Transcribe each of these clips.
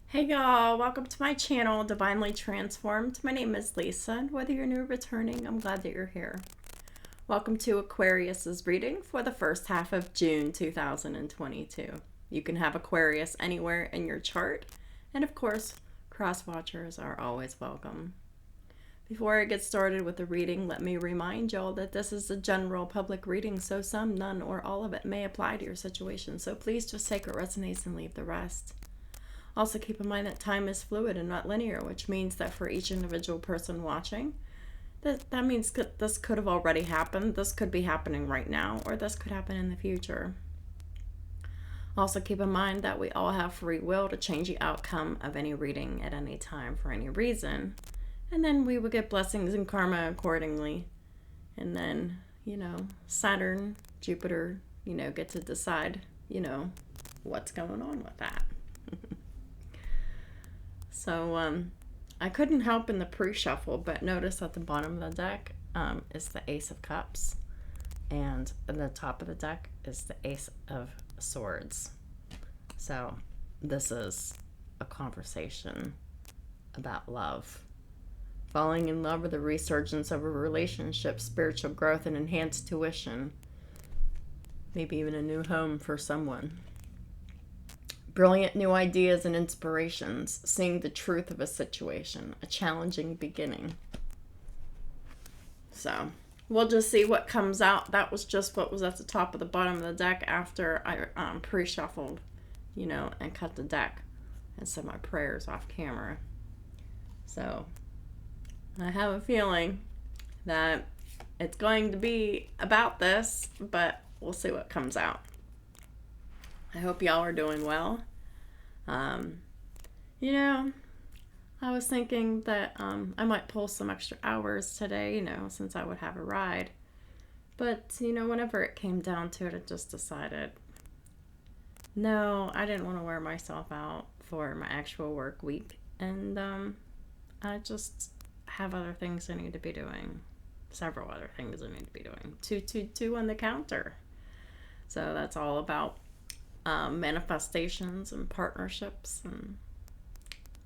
Hey y'all, welcome to my channel, Divinely Transformed. My name is Lisa, and whether you're new or returning, I'm glad that you're here. Welcome to Aquarius's reading for the first half of June 2022. You can have Aquarius anywhere in your chart, and of course, cross-watchers are always welcome. Before I get started with the reading, let me remind y'all that this is a general public reading, so some, none, or all of it may apply to your situation, so please just take what resonates and leave the rest. Also, keep in mind that time is fluid and not linear, which means that for each individual person watching, that means this could have already happened, this could be happening right now, or this could happen in the future. Also, keep in mind that we all have free will to change the outcome of any reading at any time for any reason. And then we will get blessings and karma accordingly. And then, Saturn, Jupiter, get to decide, what's going on with that. So, I couldn't help in the pre-shuffle, but notice at the bottom of the deck is the Ace of Cups, and at the top of the deck is the Ace of Swords. So, this is a conversation about love. Falling in love with the resurgence of a relationship, spiritual growth, and enhanced tuition. Maybe even a new home for someone. Brilliant new ideas and inspirations, seeing the truth of a situation, a challenging beginning. So, we'll just see what comes out. That was just what was at the top of the bottom of the deck after I pre-shuffled, and cut the deck and said my prayers off camera. So, I have a feeling that it's going to be about this, but we'll see what comes out. I hope y'all are doing well. I was thinking that I might pull some extra hours today, since I would have a ride. But, whenever it came down to it, I just decided, no, I didn't want to wear myself out for my actual work week. And I just have other things I need to be doing. Several other things I need to be doing. 222 on the counter. So that's all about manifestations and partnerships and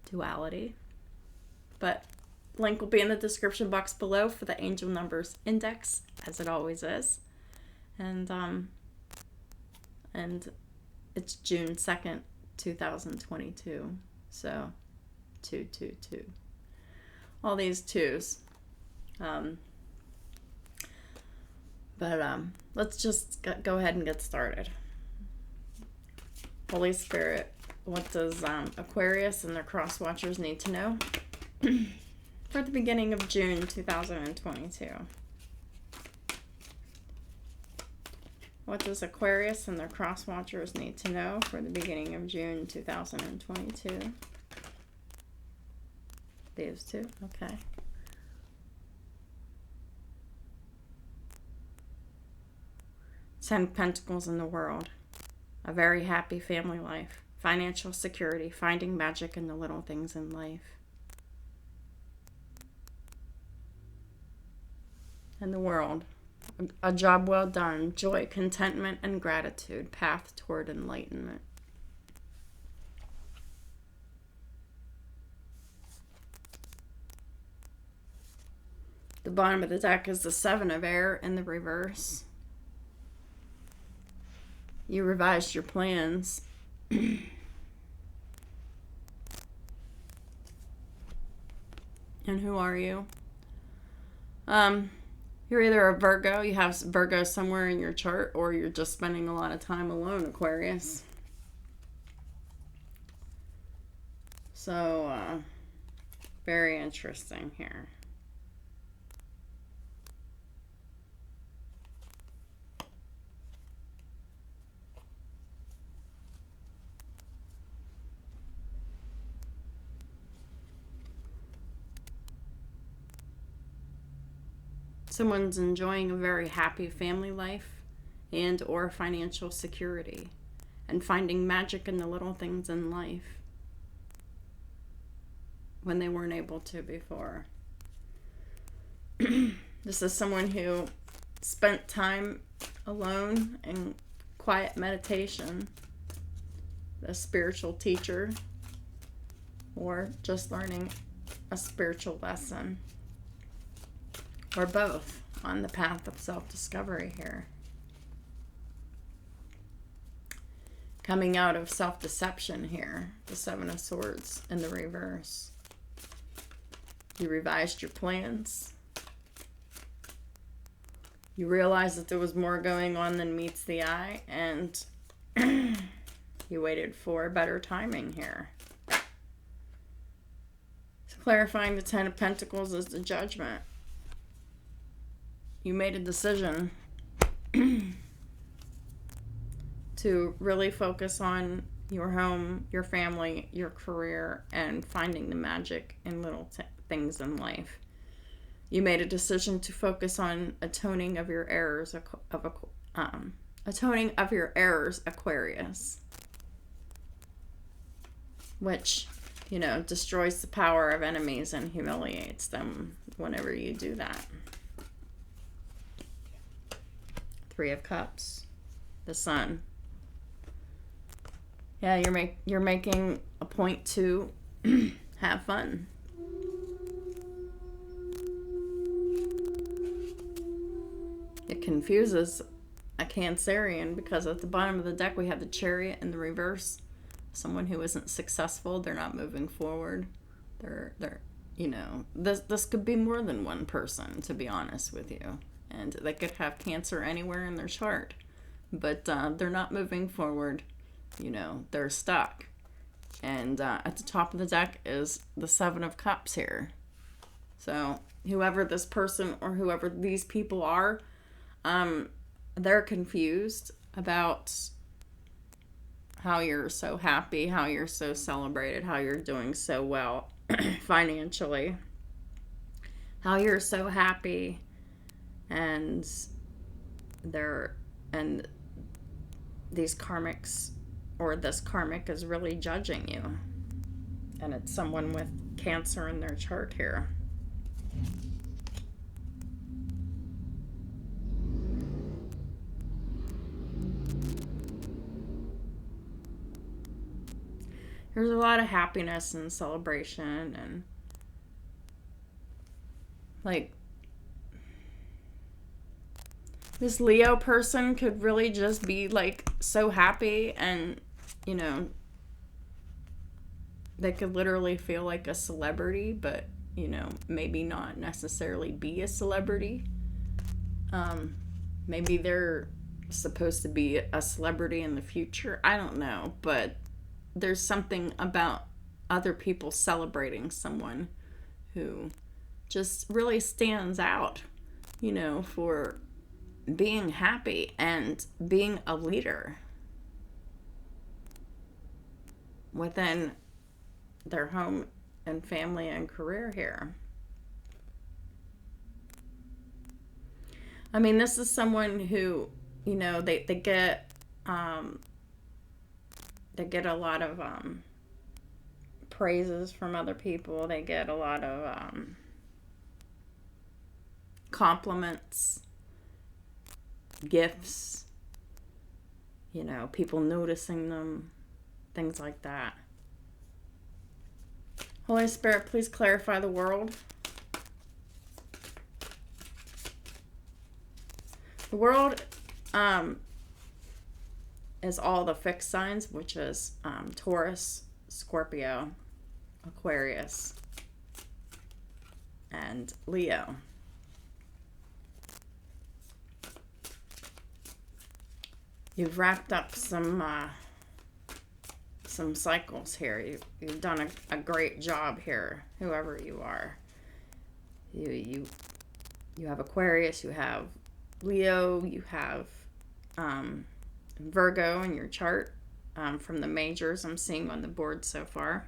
duality. But link will be in the description box below for the angel numbers index, as it always is. And it's June 2nd, 2022. So 222. All these twos. Let's just go ahead and get started. Holy Spirit, what does Aquarius and their cross watchers need to know for the beginning of June 2022? What does Aquarius and their cross watchers need to know for the beginning of June 2022? These two, okay. Ten Pentacles in the world. A very happy family life, financial security, finding magic in the little things in life. And the world, a job well done, joy, contentment, and gratitude, path toward enlightenment. The bottom of the deck is the Seven of Air in the reverse. You revised your plans. And who are you? You're either a Virgo, you have Virgo somewhere in your chart, or you're just spending a lot of time alone, Aquarius. So, very interesting here. Someone's enjoying a very happy family life and or financial security and finding magic in the little things in life when they weren't able to before. This is someone who spent time alone in quiet meditation, a spiritual teacher, or just learning a spiritual lesson, or both, on the path of self-discovery here. Coming out of self-deception here, the Seven of Swords in the reverse. You revised your plans. You realized that there was more going on than meets the eye, and you waited for better timing here. So clarifying the Ten of Pentacles is the Judgment. You made a decision to really focus on your home, your family, your career, and finding the magic in little things in life. You made a decision to focus on atoning of your errors, Aquarius, which, you know, destroys the power of enemies and humiliates them whenever you do that. Three of Cups, the Sun. Yeah, you're making a point to have fun. It confuses a Cancerian because at the bottom of the deck we have the Chariot in the reverse. Someone who isn't successful, they're not moving forward. They're you know, this could be more than one person, to be honest with you. And they could have Cancer anywhere in their chart. But they're not moving forward. You know, they're stuck. And at the top of the deck is the Seven of Cups here. So whoever this person or whoever these people are, they're confused about how you're so happy, how you're so celebrated, how you're doing so well financially, how you're so happy, and these karmics, or this karmic, is really judging you. And it's someone with Cancer in their chart here. There's a lot of happiness and celebration, and like this Leo person could really just be like so happy, and you know, they could literally feel like a celebrity, but you know, maybe not necessarily be a celebrity. Maybe they're supposed to be a celebrity in the future. I don't know, but there's something about other people celebrating someone who just really stands out, you know, for being happy and being a leader within their home and family and career here. I mean, this is someone who, you know, they get a lot of praises from other people. They get a lot of compliments, gifts, you know, people noticing them, things like that. Holy Spirit, please clarify the world. The world is all the fixed signs, which is Taurus, Scorpio, Aquarius, and Leo. You've wrapped up some cycles here. You've done a great job here, whoever you are. You have Aquarius, you have Leo, you have Virgo in your chart, from the majors I'm seeing on the board so far.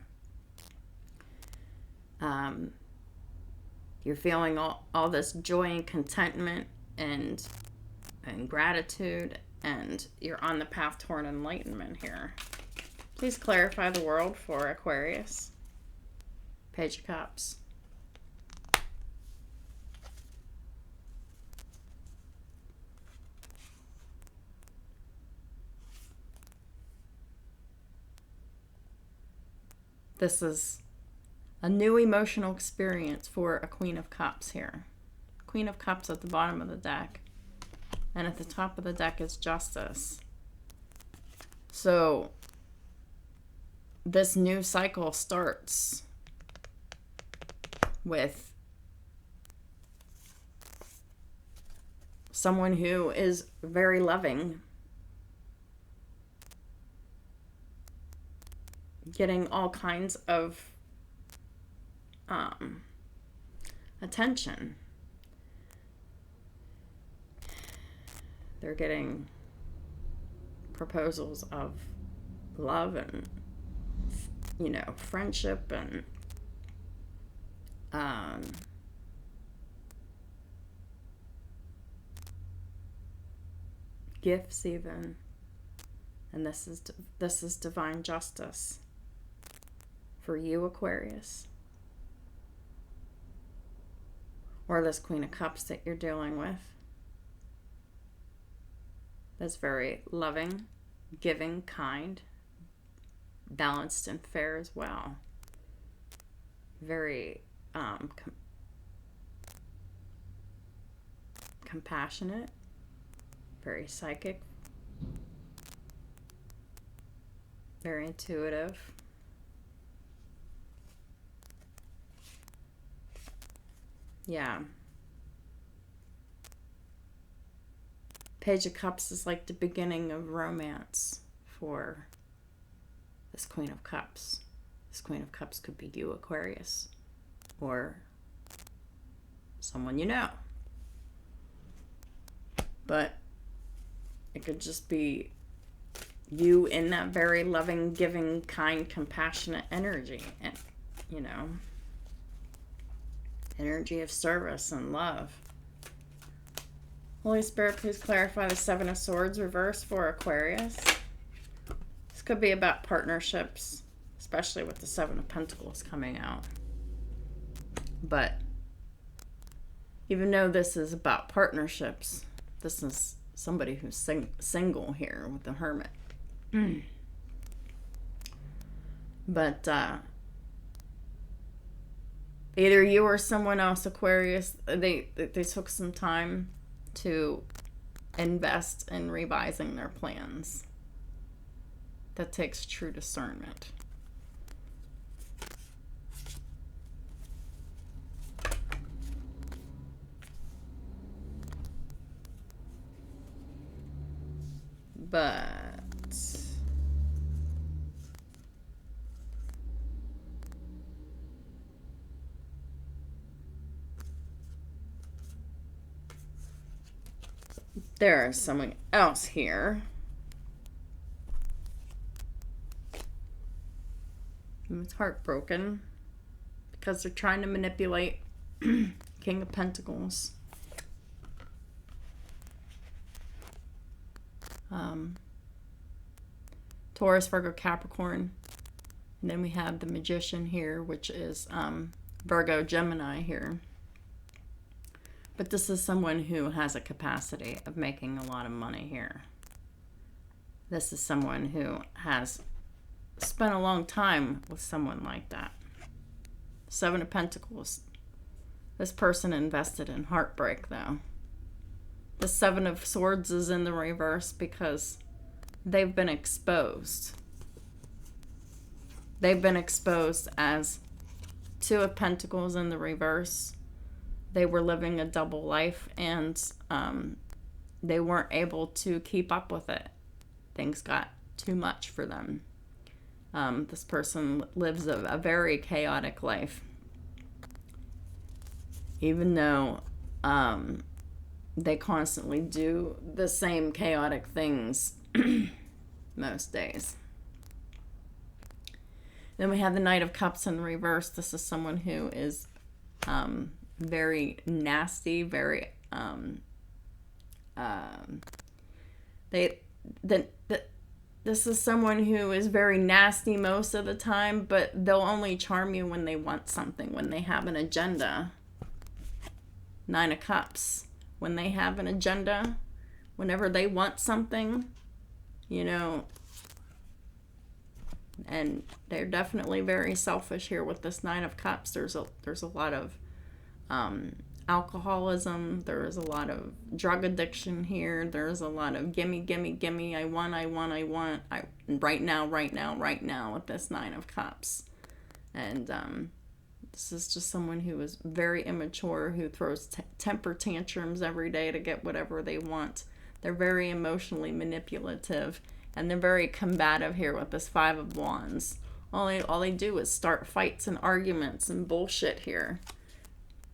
You're feeling all this joy and contentment and gratitude, and you're on the path toward enlightenment here. Please clarify the world for Aquarius. Page of Cups. This is A new emotional experience for a Queen of Cups here. Queen of Cups at the bottom of the deck. And at the top of the deck is Justice. So this new cycle starts with someone who is very loving, getting all kinds of attention. They're getting proposals of love and, you know, friendship and gifts even. And this is divine justice for you, Aquarius. Or this Queen of Cups that you're dealing with. That's very loving, giving, kind, balanced and fair as well. Very compassionate, very psychic, very intuitive. Yeah. Page of Cups is like the beginning of romance for this Queen of Cups. This Queen of Cups could be you, Aquarius, or someone you know. But it could just be you in that very loving, giving, kind, compassionate energy. And, you know, energy of service and love. Holy Spirit, please clarify the Seven of Swords reverse for Aquarius. This could be about partnerships, especially with the Seven of Pentacles coming out. But even though this is about partnerships, this is somebody who's single here with the Hermit. But either you or someone else, Aquarius, they took some time to invest in revising their plans. That takes true discernment. But there is someone else here. Who's heartbroken because they're trying to manipulate King of Pentacles. Taurus, Virgo, Capricorn. And then we have the Magician here, which is Virgo, Gemini here. But this is someone who has a capacity of making a lot of money here. This is someone who has spent a long time with someone like that. Seven of Pentacles. This person invested in heartbreak, though. The Seven of Swords is in the reverse because they've been exposed. They've been exposed as Two of Pentacles in the reverse. They were living a double life and they weren't able to keep up with it. Things got too much for them. This person lives a very chaotic life. Even though they constantly do the same chaotic things most days. Then we have the Knight of Cups in reverse. This is someone who is very nasty, very this is someone who is very nasty most of the time, but they'll only charm you when they want something, when they have an agenda. Nine of Cups. When they have an agenda, whenever they want something, you know, And they're definitely very selfish here with this Nine of Cups. There's a lot of alcoholism. There's a lot of drug addiction here. There's a lot of gimme, gimme, gimme. I want. Right now with this Nine of Cups. And this is just someone who is very immature, who throws temper tantrums every day to get whatever they want. They're very emotionally manipulative, and they're very combative here with this Five of Wands. All they do is start fights and arguments and bullshit here.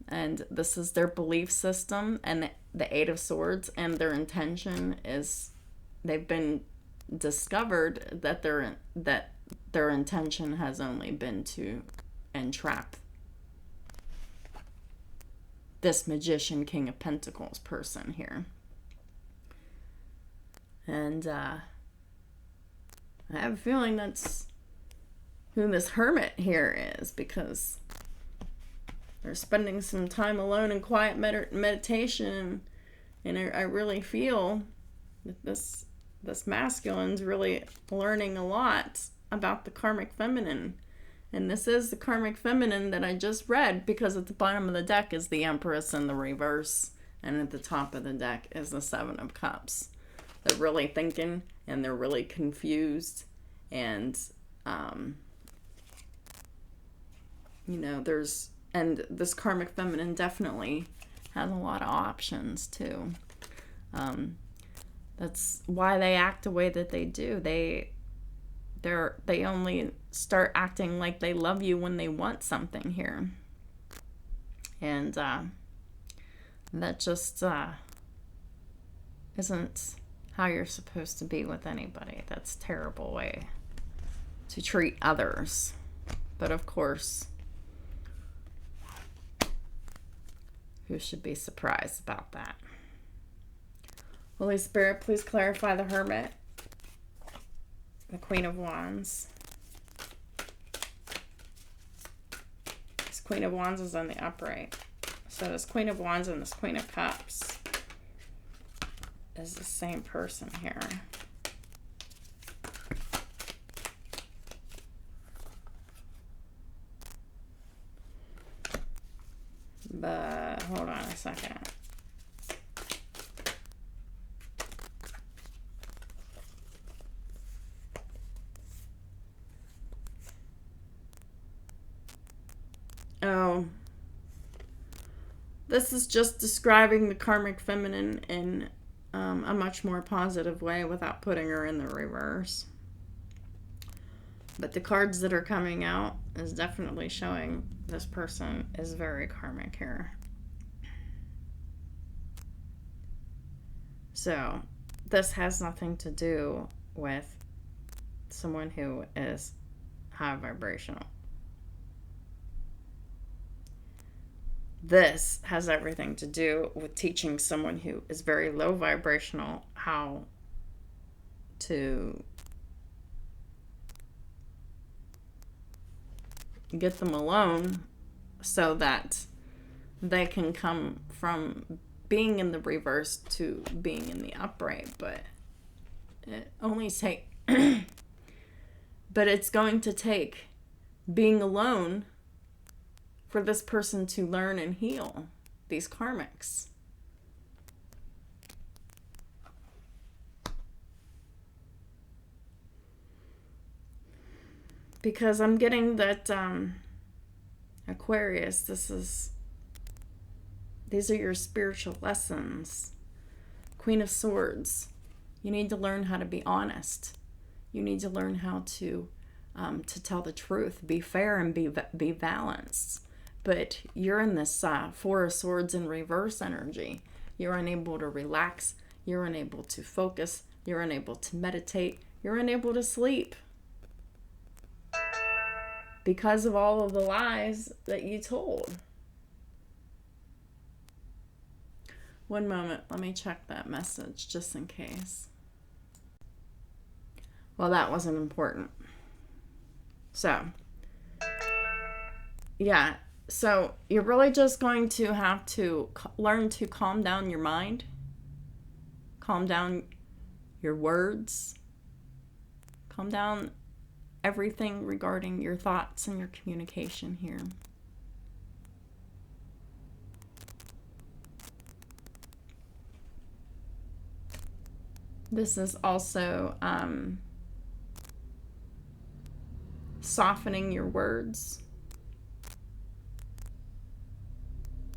And this is their belief system, and the Eight of Swords, and their intention is, they've been discovered that their intention has only been to entrap this Magician, King of Pentacles person here. And I have a feeling that's who this Hermit here is, because they're spending some time alone in quiet meditation, and I really feel that this masculine's really learning a lot about the Karmic Feminine. And this is the Karmic Feminine that I just read, because at the bottom of the deck is the Empress in the reverse, and at the top of the deck is the Seven of Cups. They're really thinking, and they're really confused, and and this Karmic Feminine definitely has a lot of options too. That's why they act the way that they do. They only start acting like they love you when they want something here. And that just isn't how you're supposed to be with anybody. That's a terrible way to treat others. But of course, who should be surprised about that? Holy Spirit, please clarify the Hermit, the Queen of Wands. This Queen of Wands is on the upright. So this Queen of Wands and this Queen of Cups is the same person here. But hold on a second. Oh, this is just describing the Karmic Feminine in a much more positive way without putting her in the reverse. But the cards that are coming out is definitely showing this person is very karmic here. So this has nothing to do with someone who is high vibrational. This has everything to do with teaching someone who is very low vibrational how to get them alone so that they can come from being in the reverse to being in the upright. But it only but it's going to take being alone for this person to learn and heal these karmics. Because I'm getting that Aquarius, these are your spiritual lessons. Queen of Swords. You need to learn how to be honest. You need to learn how to tell the truth, be fair, and be balanced. But you're in this Four of Swords in reverse energy. You're unable to relax. You're unable to focus. You're unable to meditate. You're unable to sleep. Because of all of the lies that you told. One moment, let me check that message just in case. Well, that wasn't important. So, yeah. So, you're really just going to have to learn to calm down your mind. Calm down your words. Calm down everything regarding your thoughts and your communication here. This is also softening your words,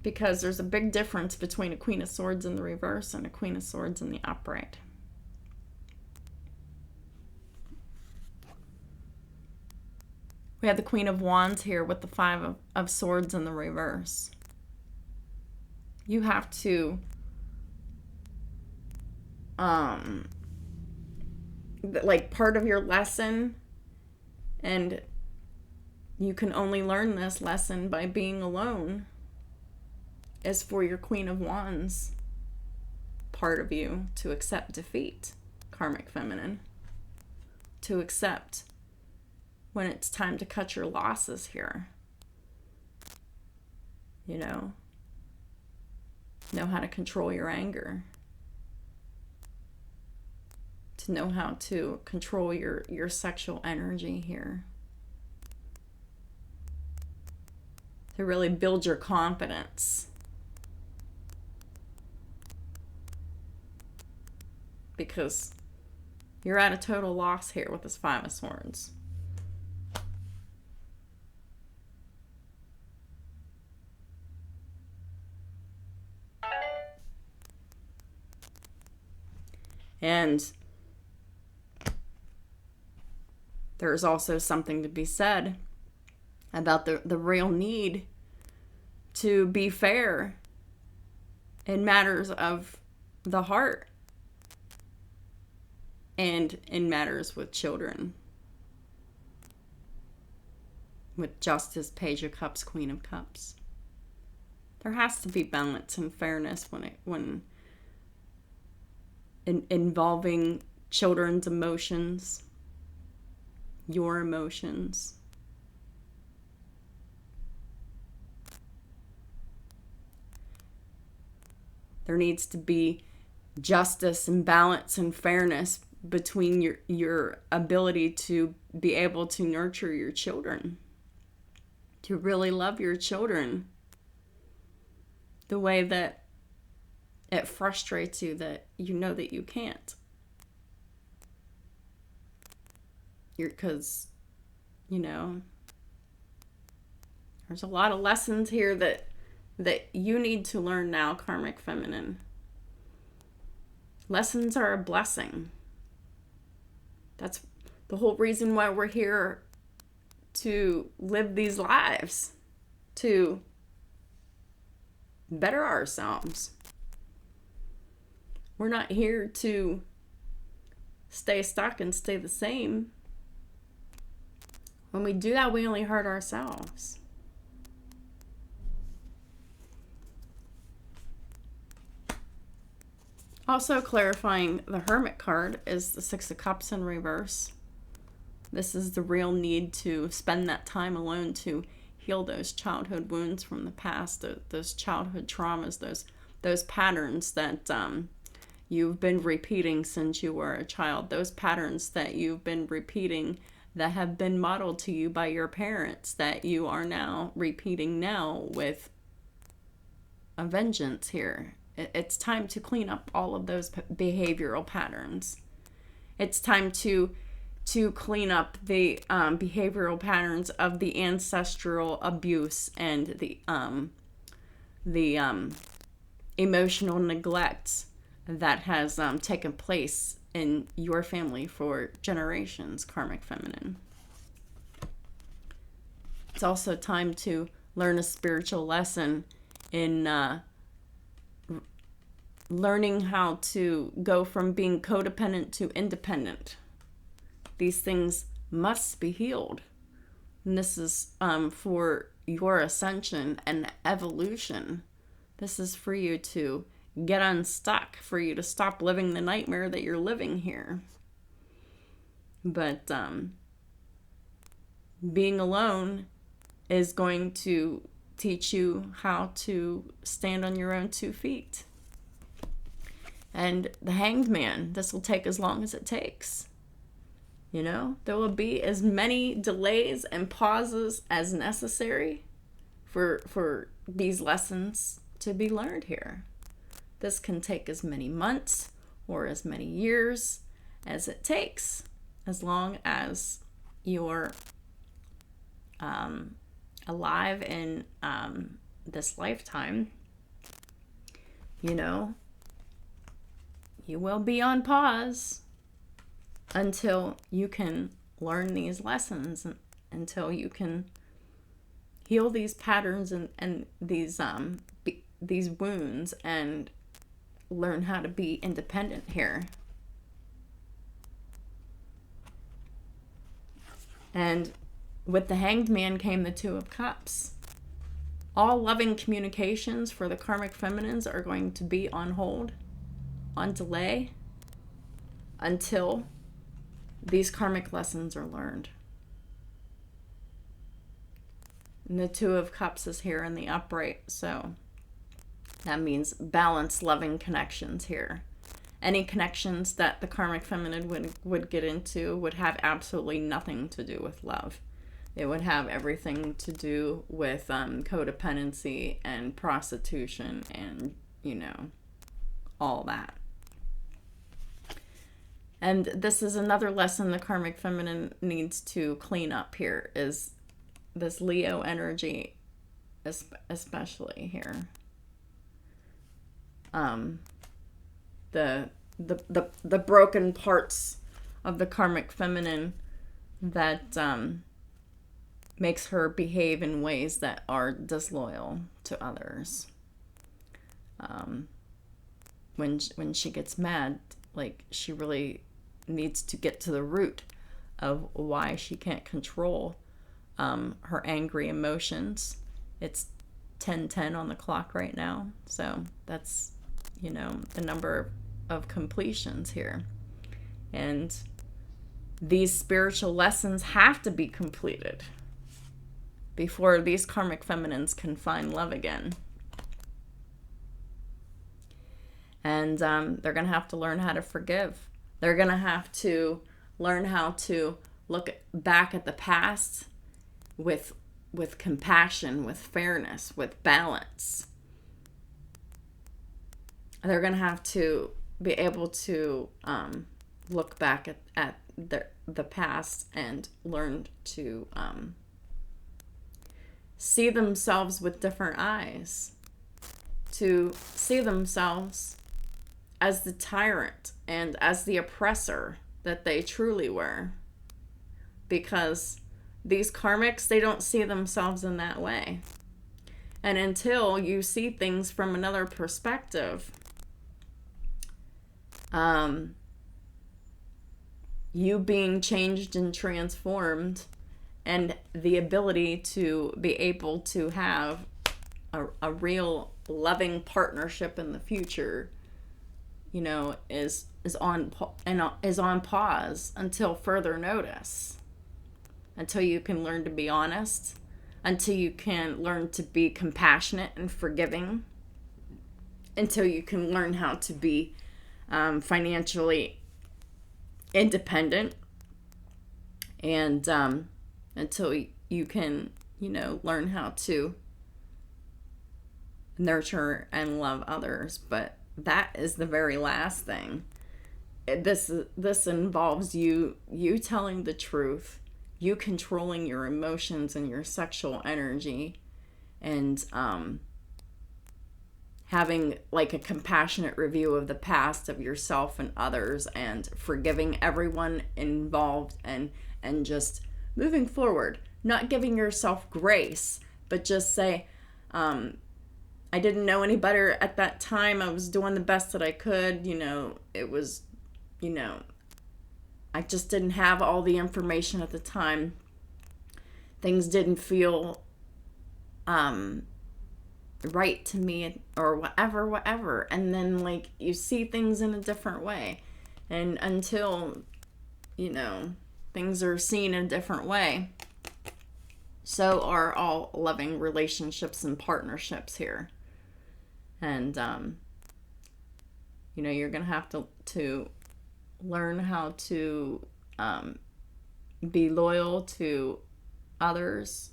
because there's a big difference between a Queen of Swords in the reverse and a Queen of Swords in the upright. We have the Queen of Wands here with the Five of Swords in the reverse. You have to like, part of your lesson, and you can only learn this lesson by being alone, is for your Queen of Wands part of you to accept defeat, Karmic Feminine. To accept when it's time to cut your losses here. You know how to control your anger. To know how to control your sexual energy here. To really build your confidence. Because you're at a total loss here with this Five of Swords. And there's also something to be said about the real need to be fair in matters of the heart and in matters with children. With Justice, Page of Cups, Queen of Cups. There has to be balance and fairness when involving children's emotions, your emotions. There needs to be justice and balance and fairness between your ability to be able to nurture your children, to really love your children the way that it frustrates you that you know that you can't. Because, there's a lot of lessons here that you need to learn now, Karmic Feminine. Lessons are a blessing. That's the whole reason why we're here, to live these lives, to better ourselves. We're not here to stay stuck and stay the same. When we do that, we only hurt ourselves. Also clarifying the Hermit card is the Six of Cups in reverse. This is the real need to spend that time alone to heal those childhood wounds from the past, those childhood traumas, those patterns that you've been repeating since you were a child, those patterns that you've been repeating that have been modeled to you by your parents that you are now repeating now with a vengeance here. It's time to clean up all of those behavioral patterns. It's time to clean up the behavioral patterns of the ancestral abuse and the emotional neglect that has taken place in your family for generations, Karmic Feminine. It's also time to learn a spiritual lesson in learning how to go from being codependent to independent. These things must be healed. And this is for your ascension and evolution. This is for you to get unstuck, for you to stop living the nightmare that you're living here. But being alone is going to teach you how to stand on your own 2 feet. And the Hanged Man, this will take as long as it takes. You know, there will be as many delays and pauses as necessary for these lessons to be learned here. This can take as many months or as many years as it takes, as long as you're alive in this lifetime. You know, you will be on pause until you can learn these lessons, until you can heal these patterns and these wounds and learn how to be independent here. And with the Hanged Man came the Two of Cups. All loving communications for the karmic feminines are going to be on hold, on delay, until these karmic lessons are learned. And the Two of Cups is here in the upright, so that means balanced, loving connections here. Any connections that the karmic feminine would get into would have absolutely nothing to do with love. It would have everything to do with codependency and prostitution and, you know, all that. And this is another lesson the karmic feminine needs to clean up here, is this Leo energy, especially here. The broken parts of the karmic feminine that makes her behave in ways that are disloyal to others. When she gets mad, like, she really needs to get to the root of why she can't control her angry emotions. It's 10:10 on the clock right now, so that's, you know, the number of completions here. And these spiritual lessons have to be completed before these karmic feminines can find love again. And they're going to have to learn how to forgive. They're going to have to learn how to look back at the past with compassion, with fairness, with balance. They're going to have to be able to look back at the past and learn to see themselves with different eyes, to see themselves as the tyrant and as the oppressor that they truly were. Because these karmics, they don't see themselves in that way. And until you see things from another perspective, you being changed and transformed, and the ability to be able to have a real loving partnership in the future, you know, is on pause until further notice, until you can learn to be honest, until you can learn to be compassionate and forgiving, until you can learn how to be financially independent, and until you can, you know, learn how to nurture and love others. But that is the very last thing. This involves you telling the truth, you controlling your emotions and your sexual energy, and having like a compassionate review of the past of yourself and others, and forgiving everyone involved, and just moving forward, not giving yourself grace, but just say, I didn't know any better at that time. I was doing the best that I could. You know, it was, you know, I just didn't have all the information at the time. Things didn't feel right to me, or whatever. And then, like, you see things in a different way. And until, you know, things are seen in a different way, so are all loving relationships and partnerships here. And, you know, you're going to have to learn how to be loyal to others.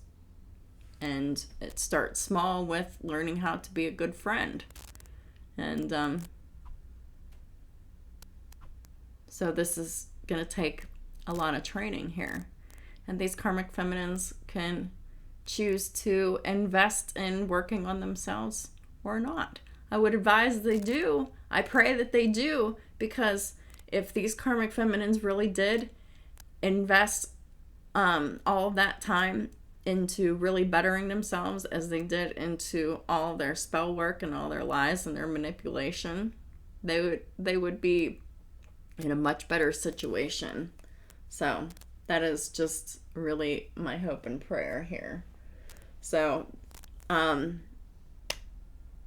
And it starts small with learning how to be a good friend. And so this is going to take a lot of training here. And these karmic feminines can choose to invest in working on themselves or not. I would advise they do. I pray that they do, because if these karmic feminines really did invest all of that time into really bettering themselves, as they did into all their spell work and all their lies and their manipulation, they would be in a much better situation. So that is just really my hope and prayer here. So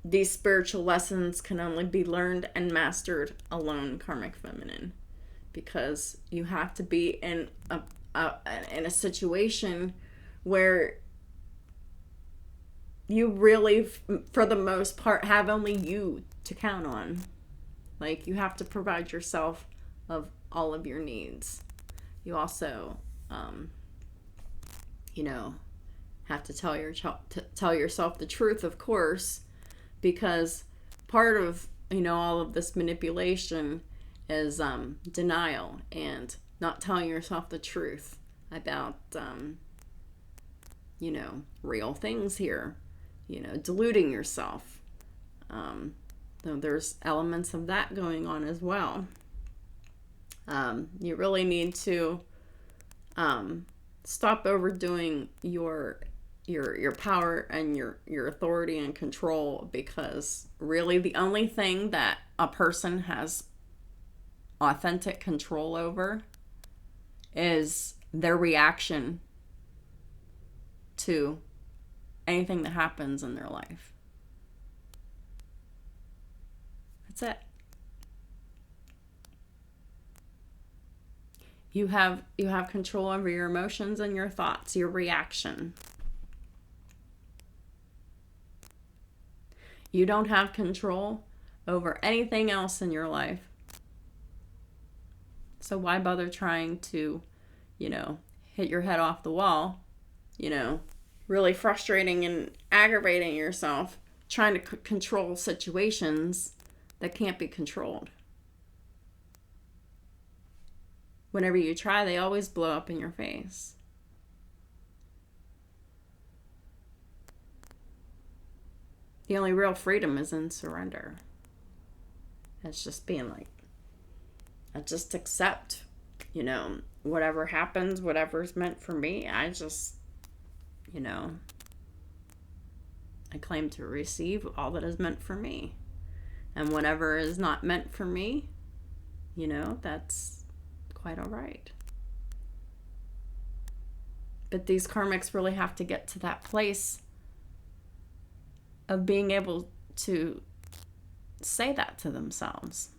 these spiritual lessons can only be learned and mastered alone, karmic feminine, because you have to be in a situation where you really, for the most part, have only you to count on. Like, you have to provide yourself of all of your needs. You also, have to tell yourself the truth, of course, because part of, all of this manipulation is denial and not telling yourself the truth about, real things here, deluding yourself. So there's elements of that going on as well. You really need to stop overdoing your power and your authority and control, because really the only thing that a person has authentic control over is their reaction to anything that happens in their life. That's it. You have control over your emotions and your thoughts, your reaction. You don't have control over anything else in your life. So why bother trying to, hit your head off the wall, really frustrating and aggravating yourself, trying to control situations that can't be controlled. Whenever you try, they always blow up in your face. The only real freedom is in surrender. It's just being like, I just accept, whatever happens, whatever's meant for me. I just, I claim to receive all that is meant for me. And whatever is not meant for me, that's quite all right. But these karmics really have to get to that place of being able to say that to themselves.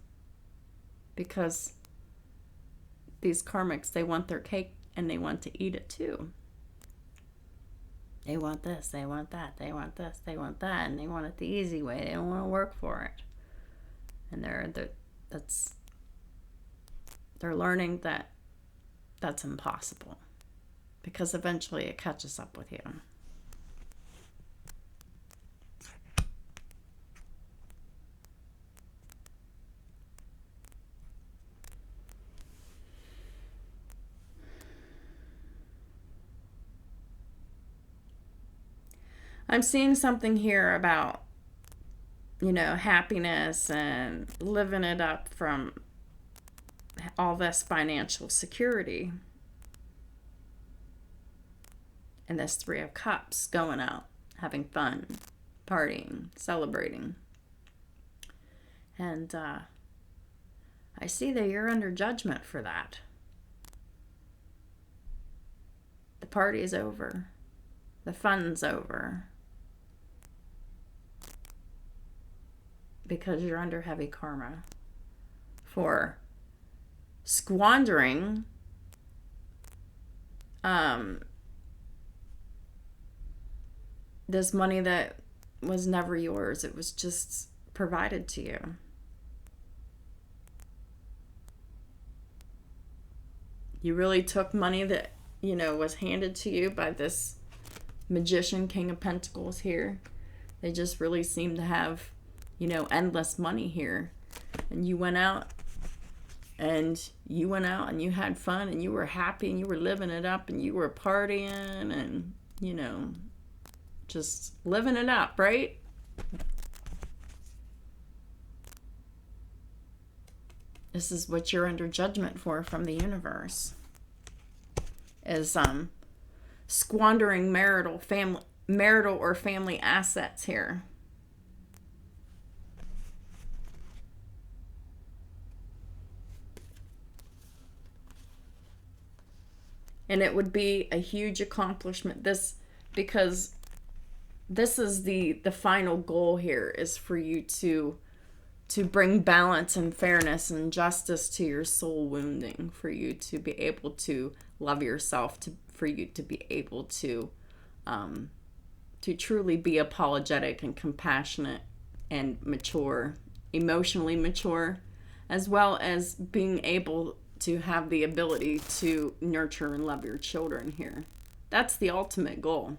Because these karmics, they want their cake and they want to eat it too. They want this, they want that, they want this, they want that, and they want it the easy way. They don't want to work for it. And they're learning that that's impossible, because eventually it catches up with you. I'm seeing something here about, happiness and living it up from all this financial security. And this 3 of Cups, going out, having fun, partying, celebrating. And I see that you're under judgment for that. The party's over. The fun's over. Because you're under heavy karma for squandering this money that was never yours. It was just provided to you. You really took money that, was handed to you by this magician, King of Pentacles here. They just really seem to have, endless money here. And you went out and you had fun and you were happy and you were living it up and you were partying and, just living it up, right? This is what you're under judgment for from the universe. Is squandering marital or family assets here. And it would be a huge accomplishment, because this is the final goal here, is for you to bring balance and fairness and justice to your soul wounding, for you to be able to love yourself, for you to be able to truly be apologetic and compassionate and mature, emotionally mature, as well as being able to have the ability to nurture and love your children here. That's the ultimate goal.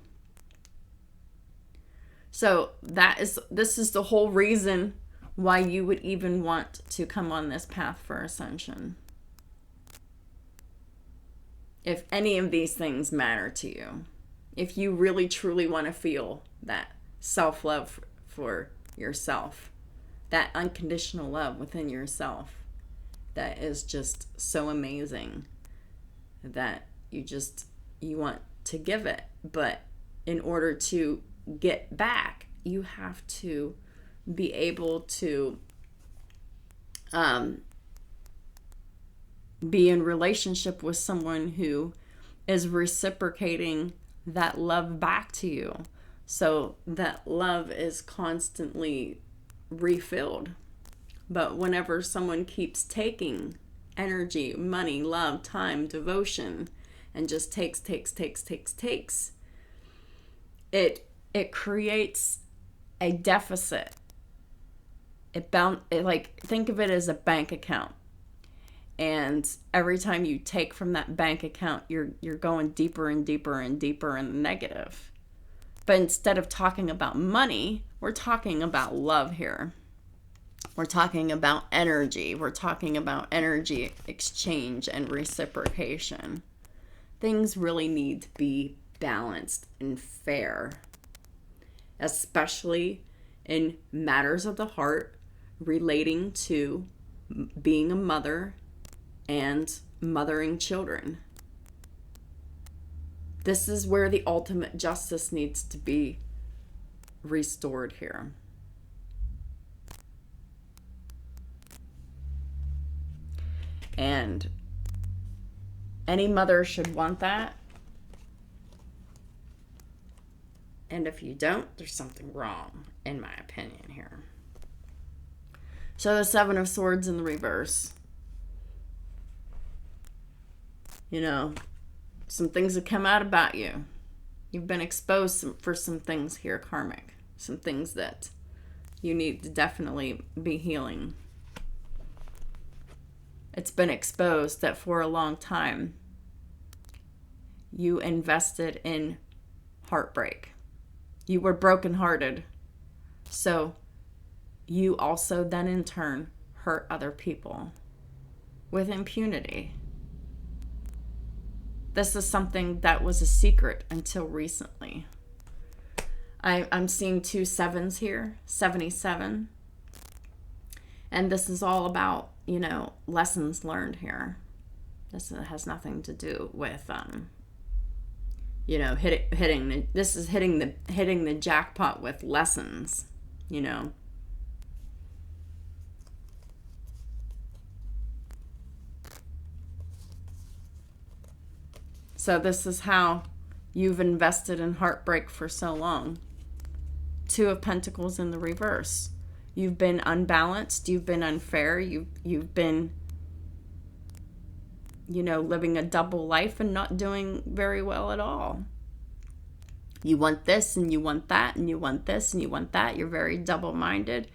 So this is the whole reason why you would even want to come on this path for ascension. If any of these things matter to you, if you really truly want to feel that self-love for yourself, that unconditional love within yourself, that is just so amazing that you want to give it. But in order to get back, you have to be able to be in relationship with someone who is reciprocating that love back to you, so that love is constantly refilled. But whenever someone keeps taking energy, money, love, time, devotion, and just takes, it creates a deficit. Think of it as a bank account. And every time you take from that bank account, you're going deeper and deeper and deeper in the negative. But instead of talking about money, we're talking about love here. We're talking about energy. We're talking about energy exchange and reciprocation. Things really need to be balanced and fair, especially in matters of the heart relating to being a mother and mothering children. This is where the ultimate justice needs to be restored here. And any mother should want that. And if you don't, there's something wrong, in my opinion here. So the Seven of Swords in the reverse. Some things have come out about you. You've been exposed for some things here, karmic. Some things that you need to definitely be healing. It's been exposed that for a long time, you invested in heartbreak. You were brokenhearted. So you also then in turn hurt other people with impunity. This is something that was a secret until recently. I'm seeing 2 7s here, 77. And this is all about, lessons learned here. This has nothing to do with, this is hitting the jackpot with lessons, So this is how you've invested in heartbreak for so long. 2 of Pentacles in the reverse. You've been unbalanced. You've been unfair. You've been, living a double life and not doing very well at all. You want this and you want that and you want this and you want that. You're very double-minded.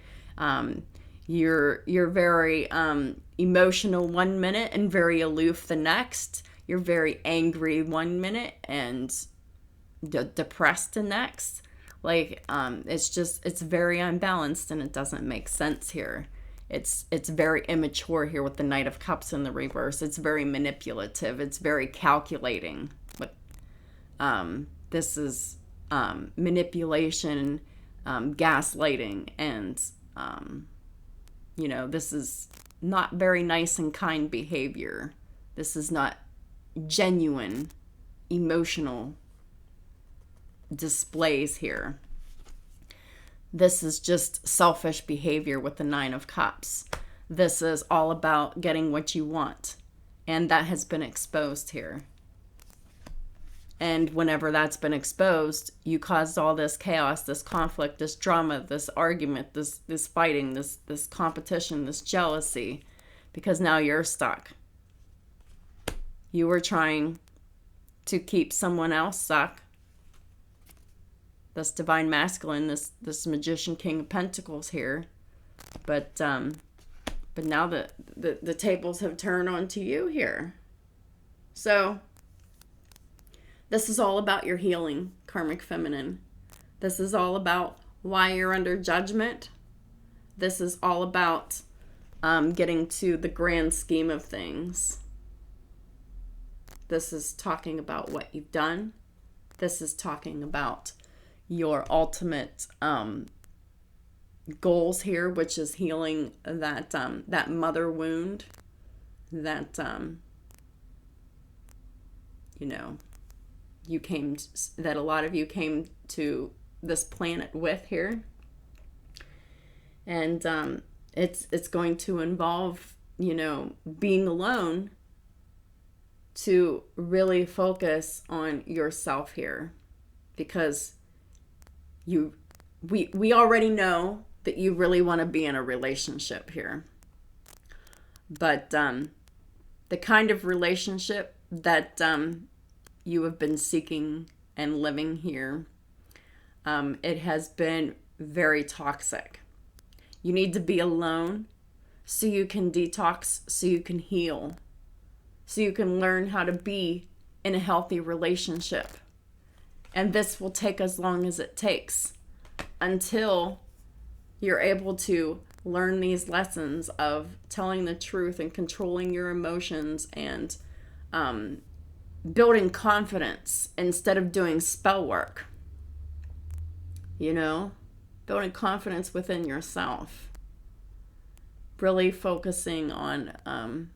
You're very emotional one minute and very aloof the next. You're very angry one minute and depressed the next. Like, it's very unbalanced, and it doesn't make sense here. It's very immature here with the Knight of Cups in the reverse. It's very manipulative. It's very calculating. But this is manipulation, gaslighting, and this is not very nice and kind behavior. This is not genuine emotional displays here. This is just selfish behavior with the Nine of Cups. This is all about getting what you want, and that has been exposed here. And whenever that's been exposed, you caused all this chaos, this conflict, this drama, this argument, this fighting, this competition, this jealousy, because now you're stuck. You were trying to keep someone else stuck. This divine masculine, this magician, King of Pentacles here, but now the tables have turned onto you here. So this is all about your healing, Karmic Feminine. This is all about why you're under judgment. This is all about getting to the grand scheme of things. This is talking about what you've done. This is talking about your ultimate goals here, which is healing that mother wound that that a lot of you came to this planet with here, and it's going to involve being alone to really focus on yourself here, because we already know that you really want to be in a relationship here. But the kind of relationship that you have been seeking and living here, it has been very toxic. You need to be alone so you can detox, so you can heal, so you can learn how to be in a healthy relationship. And this will take as long as it takes until you're able to learn these lessons of telling the truth and controlling your emotions and building confidence instead of doing spell work. Building confidence within yourself. Really focusing on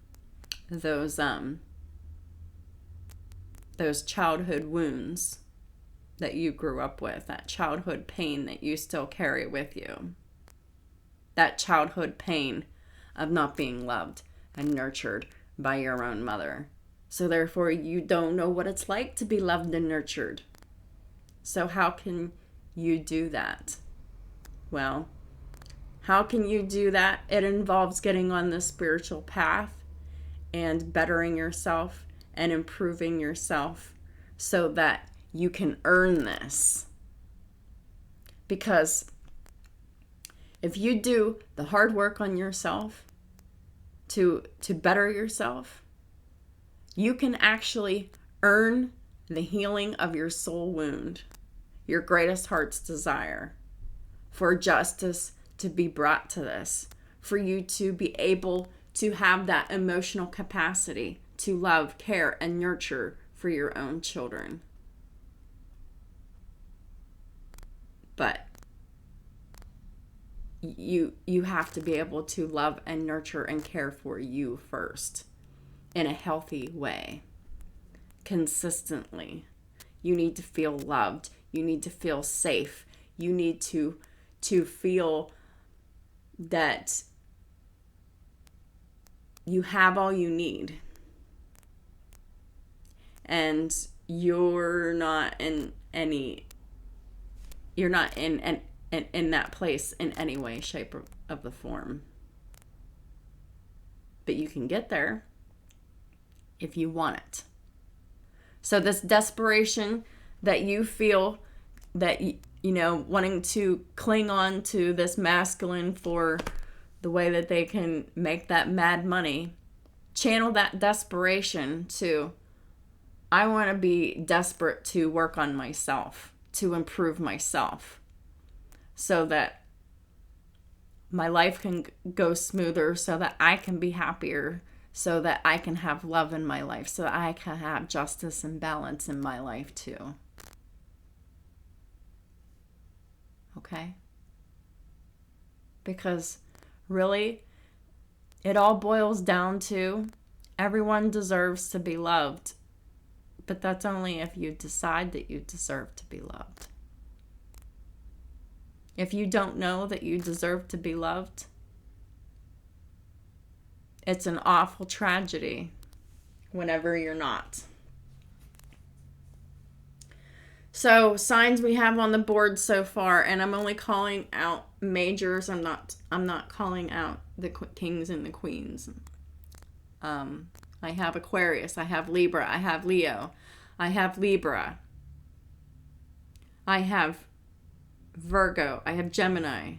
those childhood wounds that you grew up with, that childhood pain that you still carry with you, that childhood pain of not being loved and nurtured by your own mother. So therefore you don't know what it's like to be loved and nurtured. So how can you do that? Well, how can you do that? It involves getting on the spiritual path and bettering yourself and improving yourself so that you can earn this. Because if you do the hard work on yourself to better yourself, you can actually earn the healing of your soul wound, your greatest heart's desire, for justice to be brought to this, for you to be able to have that emotional capacity to love, care, and nurture for your own children. But you have to be able to love and nurture and care for you first in a healthy way, consistently. You need to feel loved. You need to feel safe. You need to feel that you have all you need. And you're not in that place in any way, shape, or of the form. But you can get there if you want it. So this desperation that you feel, that wanting to cling on to this masculine for the way that they can make that mad money, channel that desperation to I want to be desperate to work on myself, to improve myself, so that my life can go smoother, so that I can be happier, so that I can have love in my life, so that I can have justice and balance in my life too. Okay? Because really, it all boils down to everyone deserves to be loved, but that's only if you decide that you deserve to be loved. If you don't know that you deserve to be loved, it's an awful tragedy whenever you're not. So, signs we have on the board so far, and I'm only calling out majors. I'm not calling out the kings and the queens. I have Aquarius, I have Libra, I have Leo, I have Libra, I have Virgo, I have Gemini,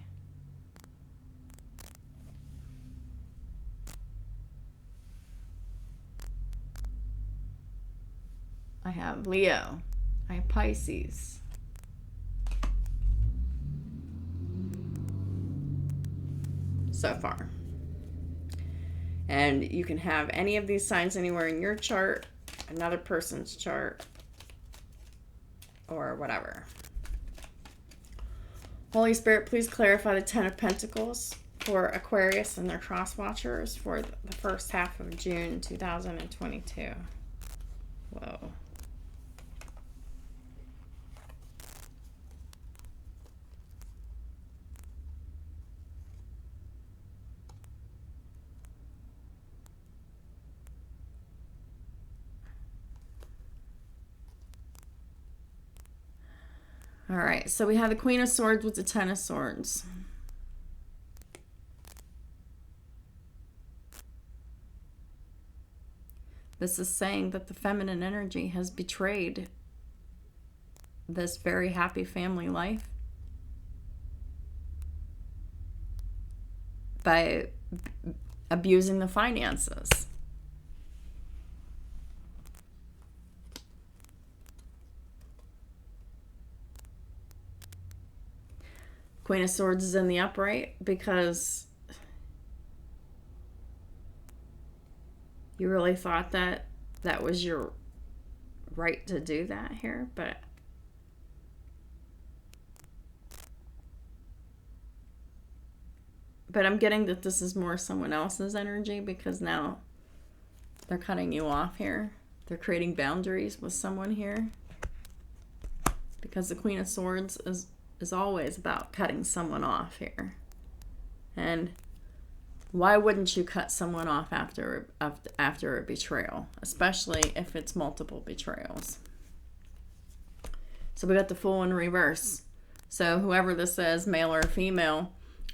I have Leo, I have Pisces, so far. And you can have any of these signs anywhere in your chart, another person's chart, or whatever. Holy Spirit, please clarify the Ten of Pentacles for Aquarius and their cross watchers for the first half of June 2022. Whoa. All right, so we have the Queen of Swords with the Ten of Swords. This is saying that the feminine energy has betrayed this very happy family life by abusing the finances. Queen of Swords is in the upright because you really thought that that was your right to do that here, but I'm getting that this is more someone else's energy because now they're cutting you off here. They're creating boundaries with someone here because the Queen of Swords is always about cutting someone off here. And why wouldn't you cut someone off after a betrayal, especially if it's multiple betrayals? So we got the Fool in reverse. So whoever this is, male or female,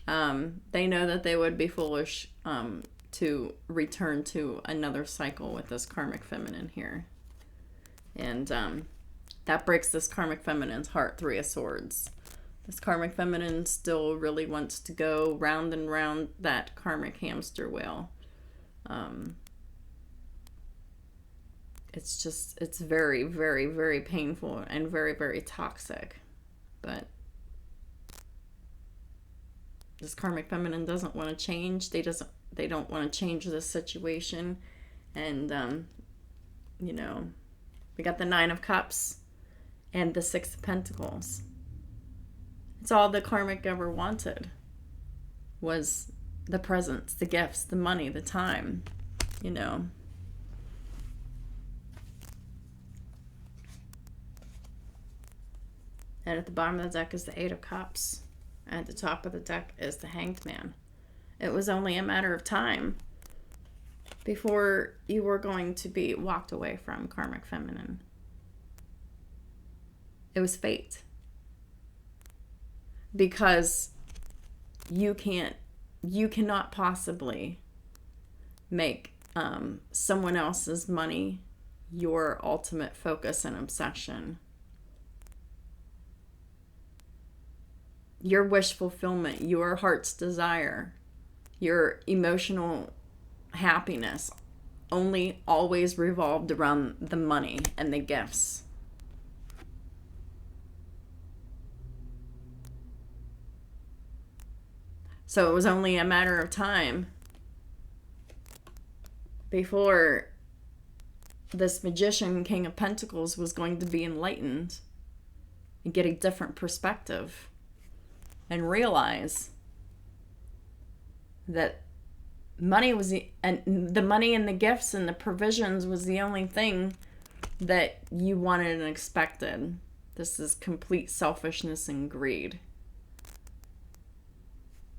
they know that they would be foolish to return to another cycle with this karmic feminine here. And that breaks this karmic feminine's heart, Three of Swords. This karmic feminine still really wants to go round and round that karmic hamster wheel. It's very, very, very painful and very, very toxic. But this karmic feminine doesn't want to change. They don't want to change this situation. And, you know, we got the Nine of Cups and the Six of Pentacles. It's all the karmic ever wanted was the presents, the gifts, the money, the time, you know. And at the bottom of the deck is the Eight of Cups. And at the top of the deck is the Hanged Man. It was only a matter of time before you were going to be walked away from karmic feminine. It was fate. Because you cannot possibly make someone else's money your ultimate focus and obsession. Your wish fulfillment, your heart's desire, your emotional happiness, only always revolved around the money and the gifts. So it was only a matter of time before this magician, King of Pentacles, was going to be enlightened and get a different perspective and realize that money was the money and the gifts and the provisions was the only thing that you wanted and expected. This is complete selfishness and greed.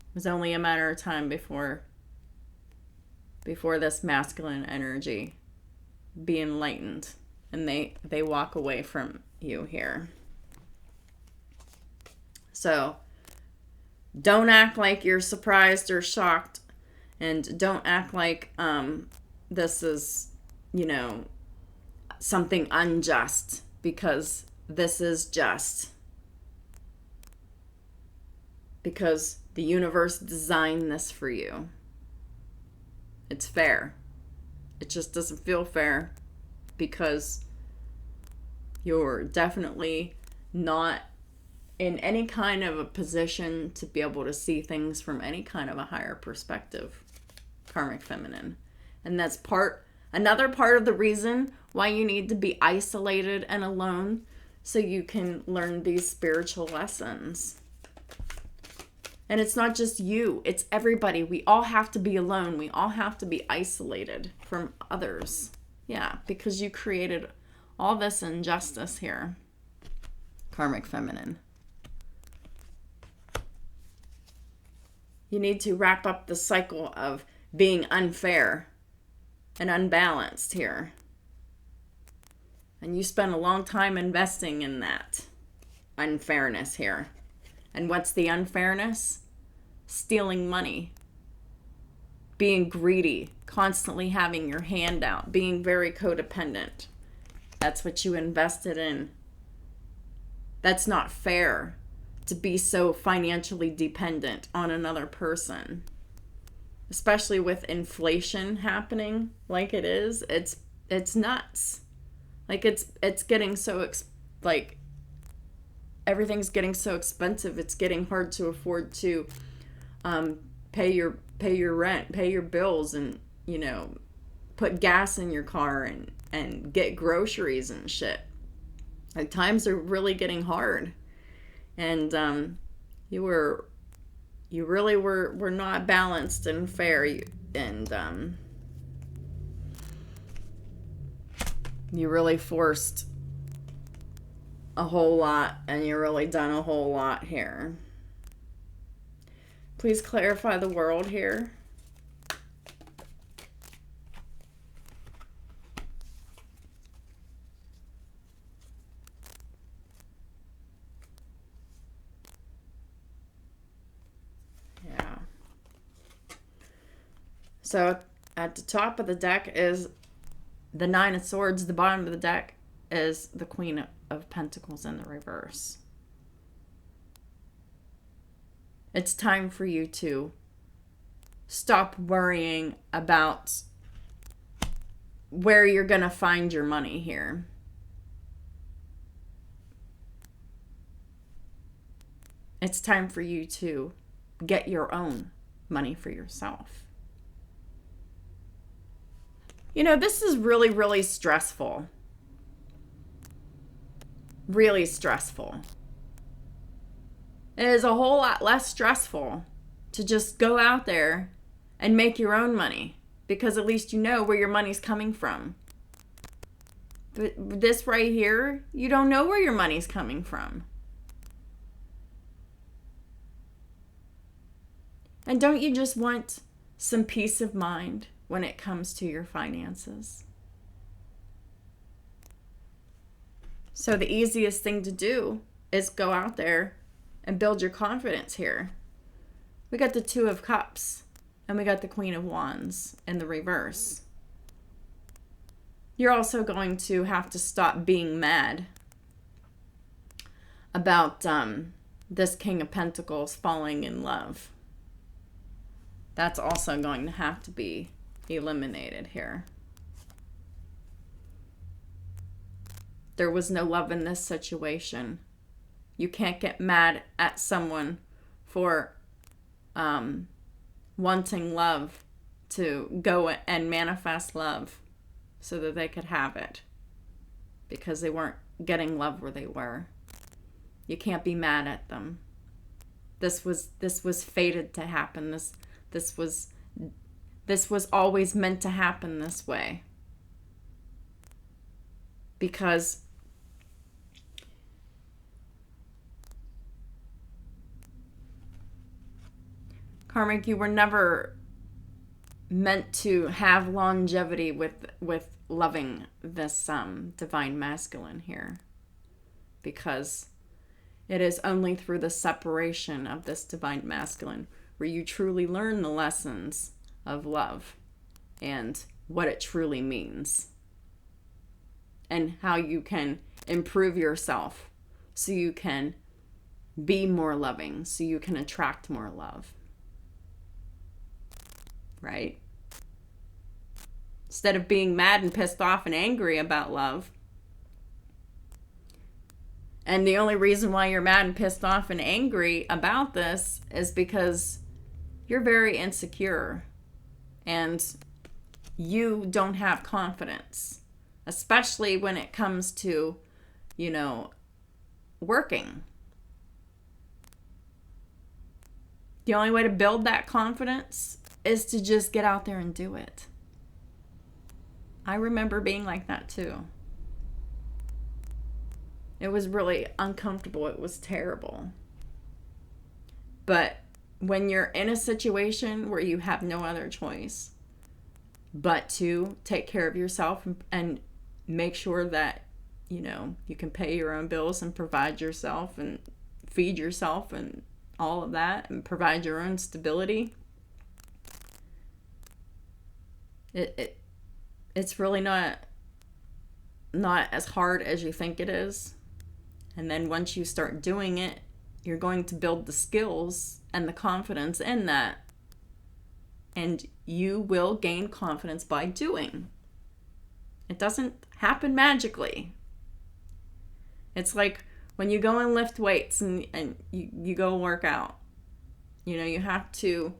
It was only a matter of time before this masculine energy be enlightened and they walk away from you here. So don't act like you're surprised or shocked, and don't act like this is, something unjust, because this is just. Because the universe designed this for you. It's fair. It just doesn't feel fair because you're definitely not in any kind of a position to be able to see things from any kind of a higher perspective, Karmic Feminine. And that's another part of the reason why you need to be isolated and alone, so you can learn these spiritual lessons. And it's not just you, it's everybody. We all have to be alone. We all have to be isolated from others. Yeah, because you created all this injustice here, Karmic Feminine. You need to wrap up the cycle of being unfair and unbalanced here. And you spent a long time investing in that unfairness here. And what's the unfairness? Stealing money. Being greedy. Constantly having your hand out. Being very codependent. That's what you invested in. That's not fair to be so financially dependent on another person. Especially with inflation happening like it is. It's nuts. Like it's getting so everything's getting so expensive. It's getting hard to afford to pay your rent, pay your bills, and put gas in your car and get groceries and shit. Like, times are really getting hard, and you really were not balanced and fair, and you really forced a whole lot, and you really done a whole lot here. Please clarify the world here. Yeah. So at the top of the deck is the Nine of Swords. The bottom of the deck is the Queen of Pentacles in the reverse. It's time for you to stop worrying about where you're going to find your money here. It's time for you to get your own money for yourself. This is really, really stressful. Really stressful. It is a whole lot less stressful to just go out there and make your own money, because at least you know where your money's coming from. But this right here, you don't know where your money's coming from. And don't you just want some peace of mind when it comes to your finances? So the easiest thing to do is go out there and build your confidence here. We got the Two of Cups, and we got the Queen of Wands in the reverse. You're also going to have to stop being mad about this King of Pentacles falling in love. That's also going to have to be eliminated here. There was no love in this situation. You can't get mad at someone for wanting love, to go and manifest love so that they could have it, because they weren't getting love where they were. You can't be mad at them. This was fated to happen. This was always meant to happen this way. Because Karmic, you were never meant to have longevity with loving this divine masculine here, because it is only through the separation of this divine masculine where you truly learn the lessons of love and what it truly means, and how you can improve yourself so you can be more loving, so you can attract more love. Right? Instead of being mad and pissed off and angry about love. And the only reason why you're mad and pissed off and angry about this is because you're very insecure and you don't have confidence, especially when it comes to, working. The only way to build that confidence is to just get out there and do it. I remember being like that too. It was really uncomfortable. It was terrible. But when you're in a situation where you have no other choice but to take care of yourself and make sure that, you can pay your own bills and provide yourself and feed yourself and all of that and provide your own stability, it's really not as hard as you think it is. And then once you start doing it, you're going to build the skills and the confidence in that. And you will gain confidence by doing. It doesn't happen magically. It's like when you go and lift weights and you go work out. You have to,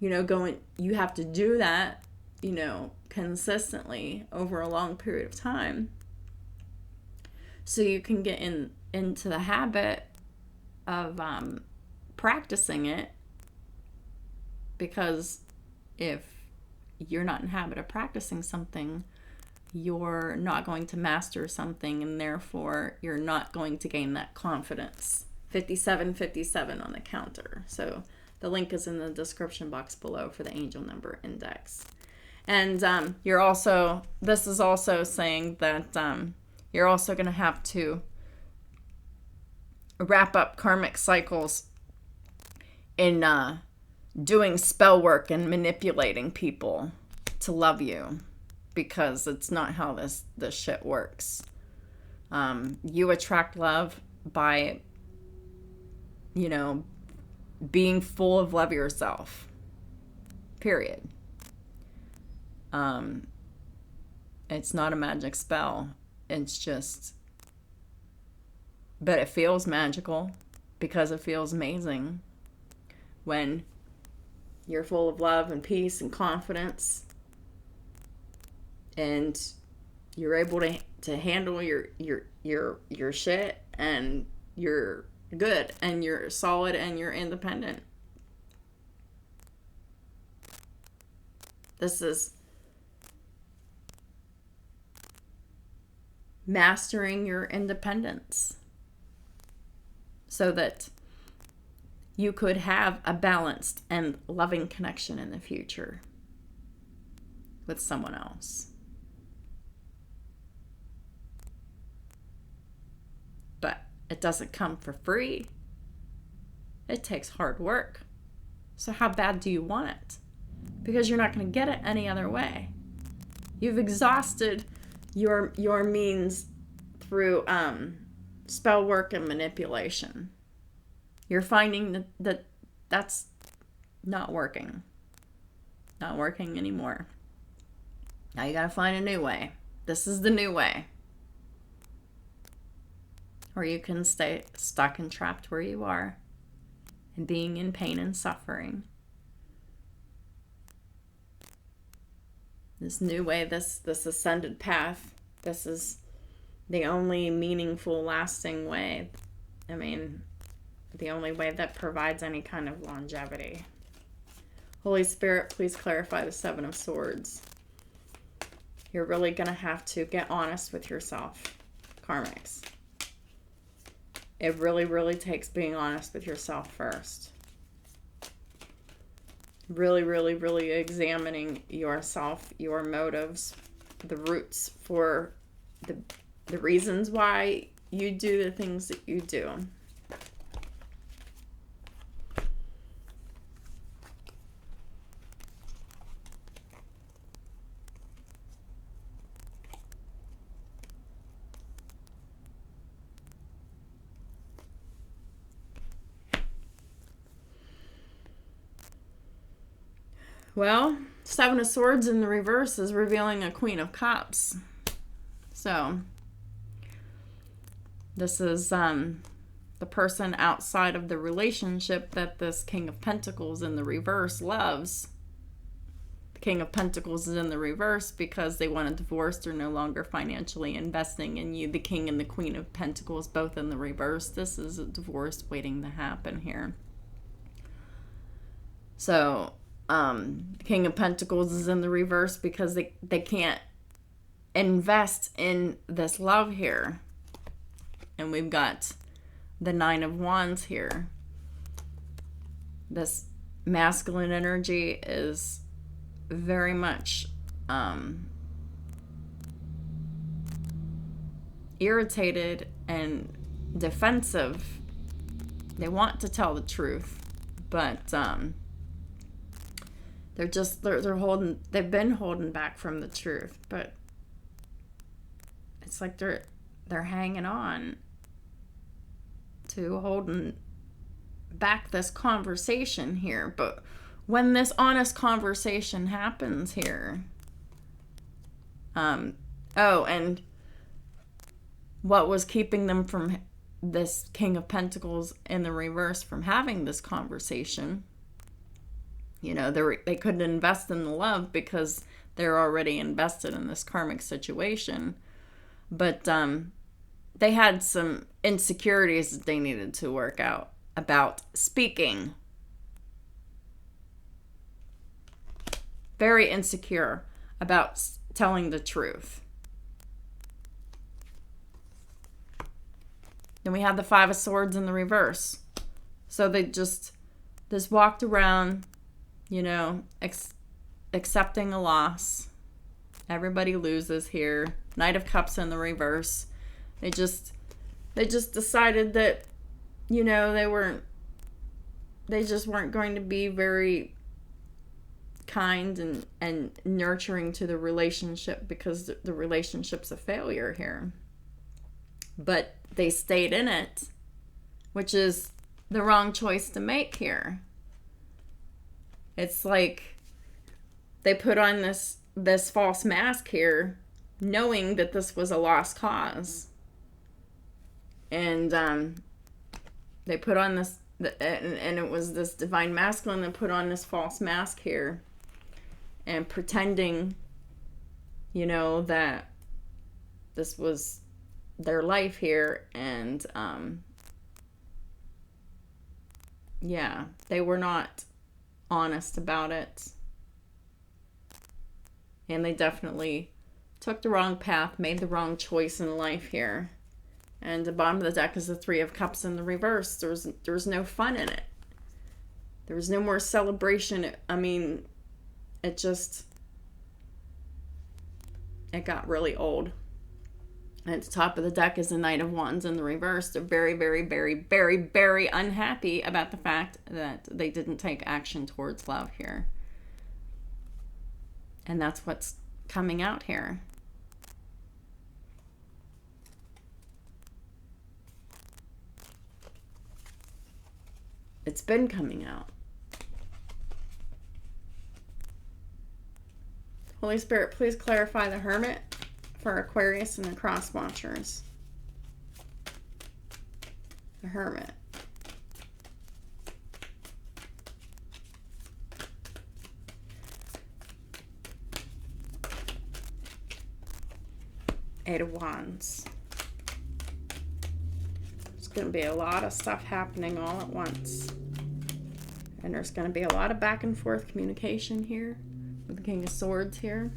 go and you have to do that, consistently over a long period of time, so you can get into the habit of practicing it. Because if you're not in the habit of practicing something, you're not going to master something, and therefore you're not going to gain that confidence. 5757 on the counter. So the link is in the description box below for the angel number index. And this is also saying that you're also going to have to wrap up karmic cycles in doing spell work and manipulating people to love you, because it's not how this shit works. You attract love by, being full of love yourself. Period. It's not a magic spell. It's just, but it feels magical because it feels amazing when you're full of love and peace and confidence, and you're able to handle your shit, and you're good and you're solid and you're independent. This is mastering your independence so that you could have a balanced and loving connection in the future with someone else. But it doesn't come for free. It takes hard work. So how bad do you want it? Because you're not going to get it any other way. You've exhausted your means through spell work and manipulation. You're finding that that's not working. Not working anymore. Now you got to find a new way. This is the new way. or you can stay stuck and trapped where you are and being in pain and suffering. This new way, this ascended path, this is the only meaningful, lasting way. I mean, the only way that provides any kind of longevity. Holy Spirit, please clarify the Seven of Swords. You're really going to have to get honest with yourself, Karmics. It really, really takes being honest with yourself first. Really, really, really examining yourself, your motives, the roots for the reasons why you do the things that you do. Well, Seven of Swords in the reverse is revealing a Queen of Cups. So, this is the person outside of the relationship that this King of Pentacles in the reverse loves. The King of Pentacles is in the reverse because they want a divorce. They're no longer financially investing in you. The King and the Queen of Pentacles both in the reverse. This is a divorce waiting to happen here. So, the King of Pentacles is in the reverse because they can't invest in this love here. And we've got the Nine of Wands here. This masculine energy is very much irritated and defensive. They want to tell the truth, but they've been holding back from the truth, but it's like they're hanging on to holding back this conversation here. But when this honest conversation happens here, and what was keeping them from this King of Pentacles in the reverse from having this conversation, you know, they couldn't invest in the love because they're already invested in this karmic situation. But they had some insecurities that they needed to work out about speaking. Very insecure about telling the truth. Then we have the Five of Swords in the reverse. So they just walked around, you know, accepting a loss. Everybody loses here. Knight of Cups in the reverse. They just decided that, you know, they just weren't going to be very kind and nurturing to the relationship because the relationship's a failure here. But they stayed in it, which is the wrong choice to make here. It's like they put on this false mask here, knowing that this was a lost cause. And they put on this, and it was this divine masculine that put on this false mask here and pretending, you know, that this was their life here. And yeah, they were not honest about it. And they definitely took the wrong path, made the wrong choice in life here. And the bottom of the deck is the Three of Cups in the reverse. There was no fun in it. There was no more celebration. I mean, it got really old. And at the top of the deck is the Knight of Wands in the reverse. They're very, very, very, very, very unhappy about the fact that they didn't take action towards love here. And that's what's coming out here. It's been coming out. Holy Spirit, please clarify the Hermit for Aquarius and the Cross Watchers. Hermit. Eight of Wands. There's going to be a lot of stuff happening all at once. And there's going to be a lot of back and forth communication here with the King of Swords here.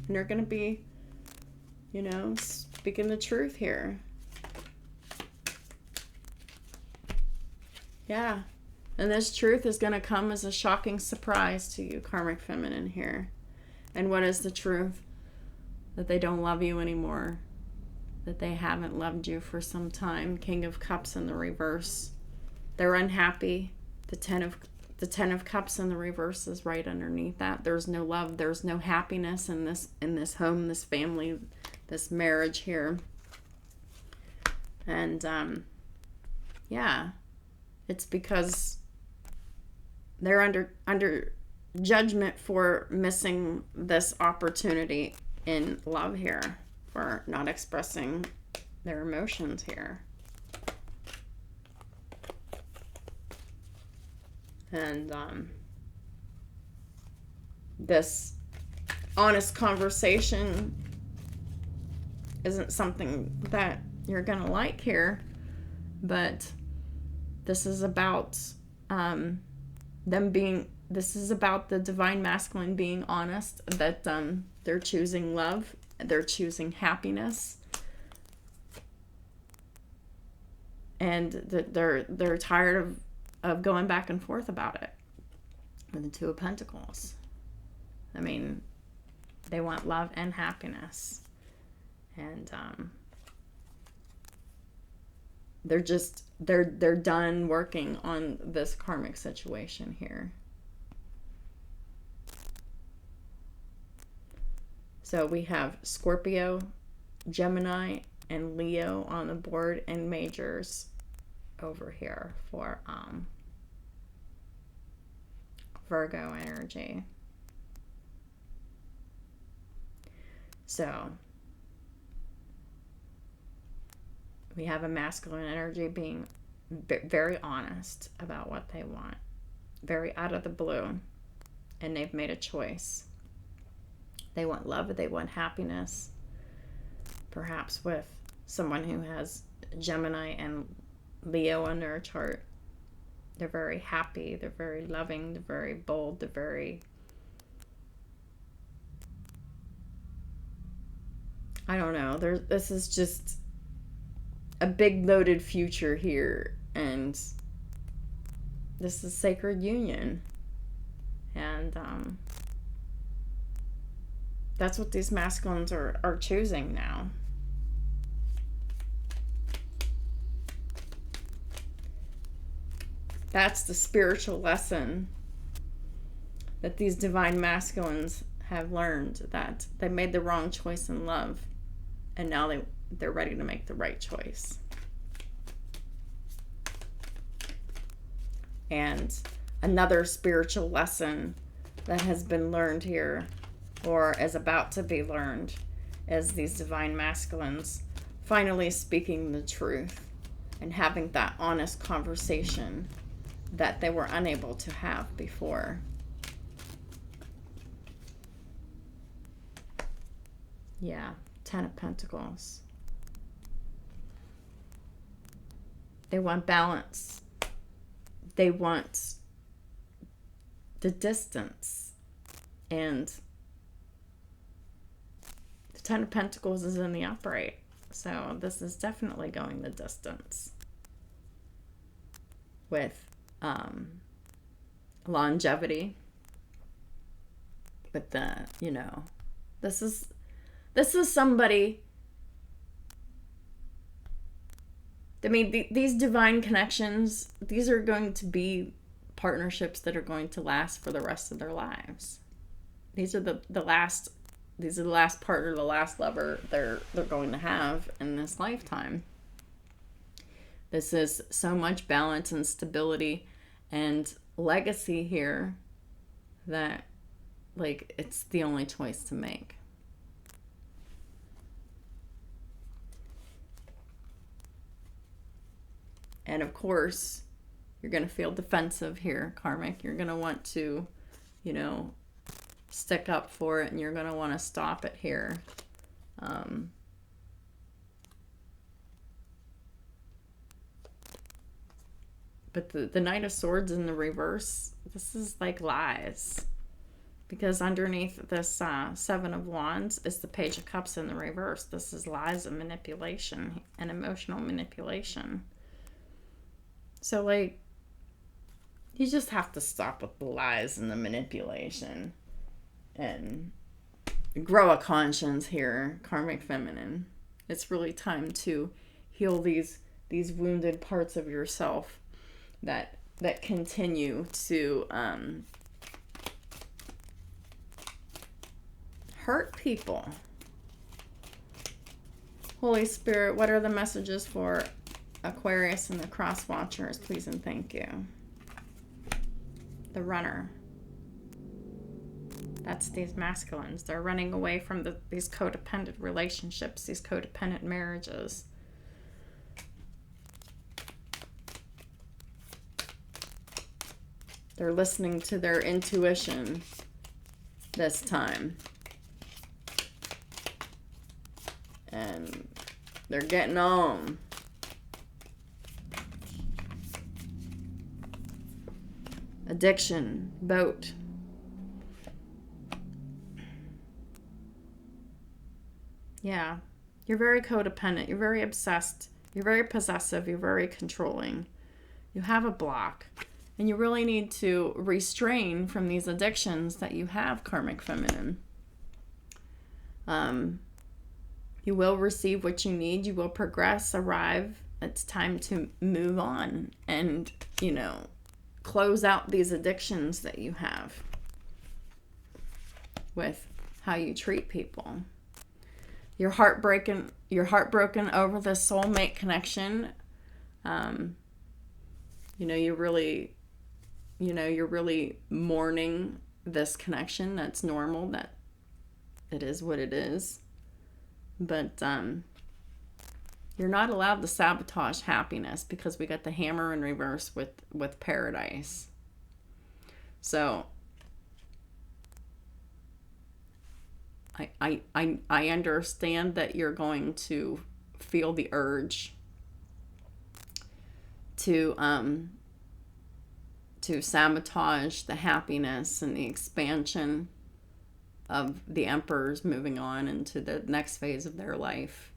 And they're going to be, you know, speaking the truth here. Yeah. And this truth is going to come as a shocking surprise to you, Karmic Feminine here. And what is the truth? That they don't love you anymore. That they haven't loved you for some time. King of Cups in the reverse. They're unhappy. The Ten of Cups in the reverse is right underneath that. There's no love. There's no happiness in this home, this family, this marriage here. And yeah, it's because they're under judgment for missing this opportunity in love here, for not expressing their emotions here. And this honest conversation isn't something that you're gonna like here, but this is about this is about the divine masculine being honest, that they're choosing love, they're choosing happiness, and that they're tired of going back and forth about it. With the Two of Pentacles, I mean, they want love and happiness, and they're done working on this karmic situation here. So we have Scorpio, Gemini, and Leo on the board, and majors over here for Virgo energy. So we have a masculine energy being very honest about what they want, very out of the blue, and they've made a choice. They want love, they want happiness, perhaps with someone who has Gemini and Leo on their chart. They're very happy, they're very loving, they're very bold, they're very, I don't know, this is just a big loaded future here, and this is sacred union, and that's what these masculines are choosing now. That's the spiritual lesson that these divine masculines have learned, that they made the wrong choice in love, and now they're ready to make the right choice. And another spiritual lesson that has been learned here, or is about to be learned, is these divine masculines finally speaking the truth and having that honest conversation that they were unable to have before. Yeah, Ten of Pentacles. They want balance. They want the distance. And the Ten of Pentacles is in the upright. So this is definitely going the distance. With longevity. With the, you know, this is somebody, I mean, these divine connections, these are going to be partnerships that are going to last for the rest of their lives. These are the last partner, the last lover they're going to have in this lifetime. This is so much balance and stability and legacy here that, like, it's the only choice to make. And of course, you're going to feel defensive here, Karmic. You're going to want to, you know, stick up for it, and you're going to want to stop it here. But the Knight of Swords in the reverse, this is like lies. Because underneath this Seven of Wands is the Page of Cups in the reverse. This is lies and manipulation and emotional manipulation. So, like, you just have to stop with the lies and the manipulation and grow a conscience here, Karmic Feminine. It's really time to heal these wounded parts of yourself that continue to hurt people. Holy Spirit, what are the messages for Aquarius and the Cross Watchers? Please and thank you. The Runner. That's these masculines. They're running away from these codependent relationships, these codependent marriages. They're listening to their intuition this time. And they're getting on. Addiction, boat. Yeah, you're very codependent. You're very obsessed. You're very possessive. You're very controlling. You have a block. And you really need to restrain from these addictions that you have, Karmic Feminine. You will receive what you need. You will progress, arrive. It's time to move on and, you know, close out these addictions that you have with how you treat people. You're heartbroken over the soulmate connection. You're really mourning this connection. That's normal. That it is what it is. But you're not allowed to sabotage happiness, because we got the Hammer in reverse with Paradise. So I understand that you're going to feel the urge to sabotage the happiness and the expansion of the Emperors moving on into the next phase of their life.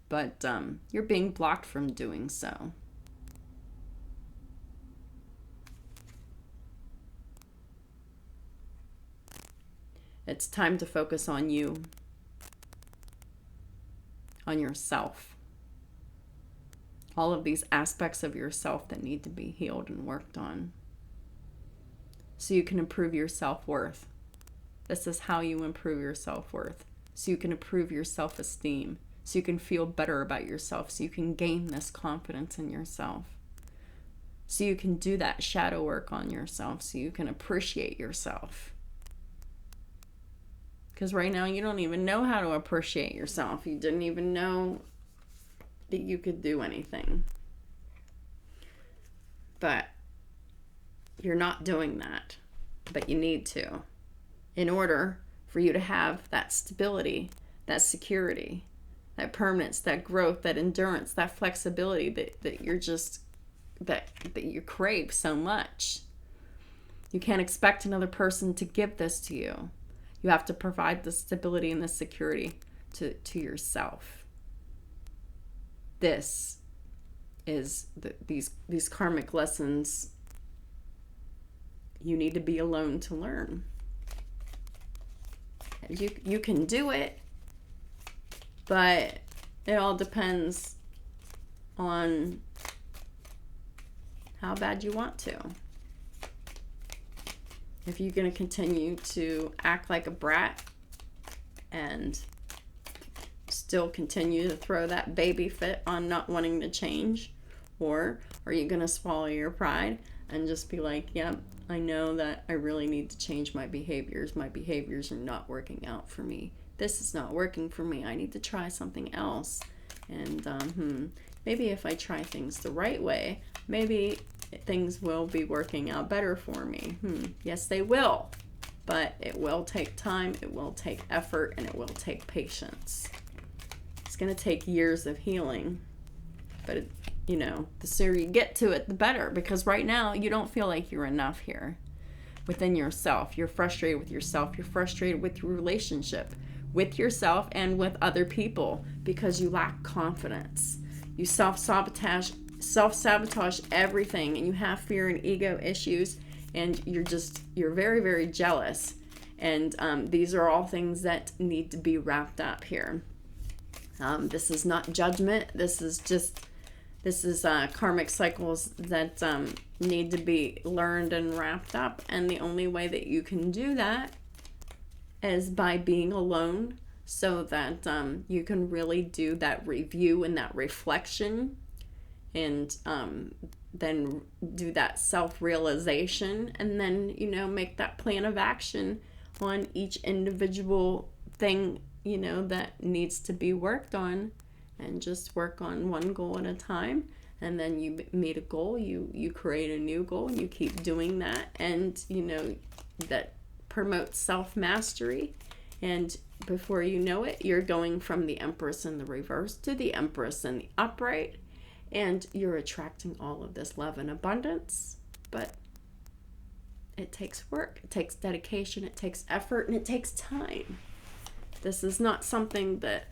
But you're being blocked from doing so. It's time to focus on you, on yourself. All of these aspects of yourself that need to be healed and worked on, so you can improve your self-worth. This is how you improve your self-worth. So you can improve your self-esteem. So you can feel better about yourself. So you can gain this confidence in yourself. So you can do that shadow work on yourself. So you can appreciate yourself. Because right now you don't even know how to appreciate yourself. You didn't even know that you could do anything. But you're not doing that. But you need to, in order for you to have that stability, that security, that permanence, that growth, that endurance, that flexibility that you're just, that you crave so much. You can't expect another person to give this to you. You have to provide the stability and the security to yourself. This is these karmic lessons you need to be alone to learn. You can do it, but it all depends on how bad you want to. If you're going to continue to act like a brat and still continue to throw that baby fit on not wanting to change, or are you going to swallow your pride and just be like, yep, I know that I really need to change my behaviors. My behaviors are not working out for me. This is not working for me. I need to try something else. And maybe if I try things the right way, maybe things will be working out better for me. Yes, they will. But it will take time, it will take effort, and it will take patience. It's going to take years of healing. But, you know, the sooner you get to it, the better. Because right now, you don't feel like you're enough here within yourself. You're frustrated with yourself. You're frustrated with your relationship with yourself and with other people because you lack confidence. You self-sabotage everything, and you have fear and ego issues, and you're very, very jealous. And these are all things that need to be wrapped up here. This is not judgment. This is karmic cycles that need to be learned and wrapped up. And the only way that you can do that is by being alone, so that you can really do that review and that reflection, and then do that self-realization, and then, you know, make that plan of action on each individual thing, you know, that needs to be worked on, and just work on one goal at a time. And then you meet a goal, you create a new goal, and you keep doing that. And, you know, that promotes self-mastery. And before you know it, you're going from the Empress in the reverse to the Empress in the upright. And you're attracting all of this love and abundance. But it takes work, it takes dedication, it takes effort, and it takes time. This is not something that,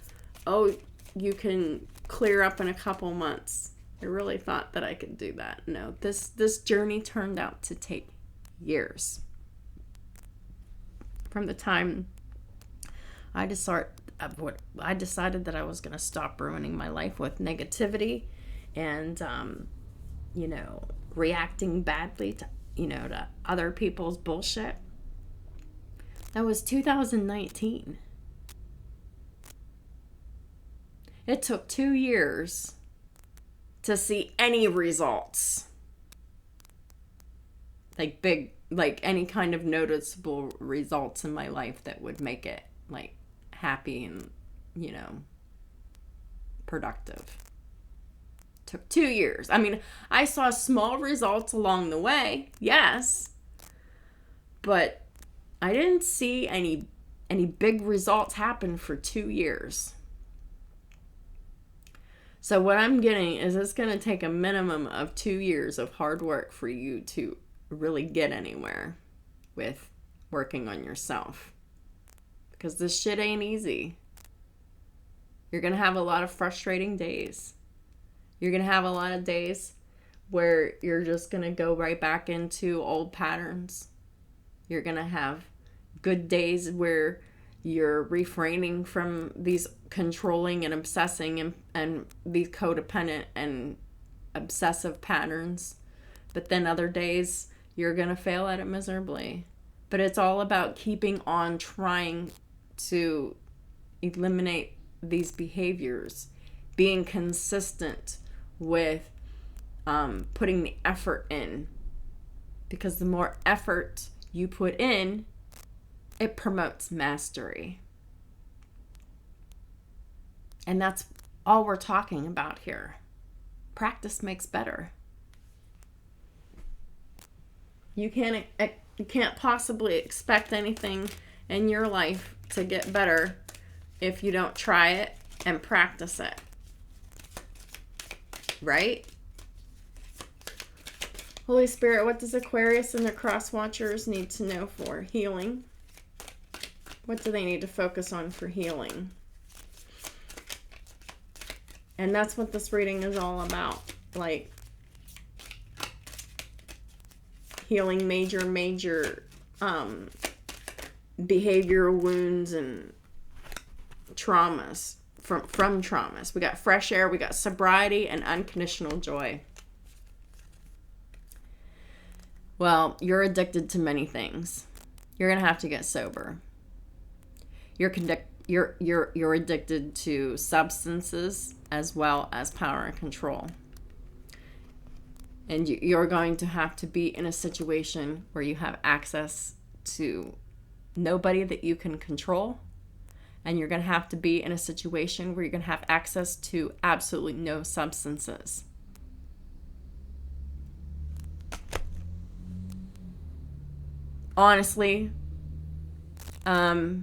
you can clear up in a couple months. I really thought that I could do that. No, this journey turned out to take years. From the time I decided that I was going to stop ruining my life with negativity and, you know, reacting badly to, you know, to other people's bullshit. That was 2019. It took 2 years to see any results. Like any kind of noticeable results in my life that would make it like happy and, you know, productive. Took 2 years. I mean, I saw small results along the way, yes, but I didn't see any big results happen for 2 years. So what I'm getting is it's going to take a minimum of 2 years of hard work for you to really get anywhere with working on yourself. Because this shit ain't easy. You're going to have a lot of frustrating days. You're going to have a lot of days where you're just going to go right back into old patterns. You're going to have good days where you're refraining from these controlling and obsessing and these codependent and obsessive patterns. But then other days, you're going to fail at it miserably. But it's all about keeping on trying to eliminate these behaviors. Being consistent with putting the effort in. Because the more effort you put in, it promotes mastery. And that's all we're talking about here. Practice makes better. You can't possibly expect anything in your life to get better if you don't try it and practice it. Right? Holy Spirit, what does Aquarius and their cross watchers need to know for healing? What do they need to focus on for healing? And that's what this reading is all about. Like, healing major behavioral wounds and traumas from traumas. We got fresh air, we got sobriety, and unconditional joy. Well, you're addicted to many things. You're gonna have to get sober. You're addicted to substances as well as power and control. And you're going to have to be in a situation where you have access to nobody that you can control And you're going to have to be in a situation where you're going to have access to absolutely no substances. Honestly, the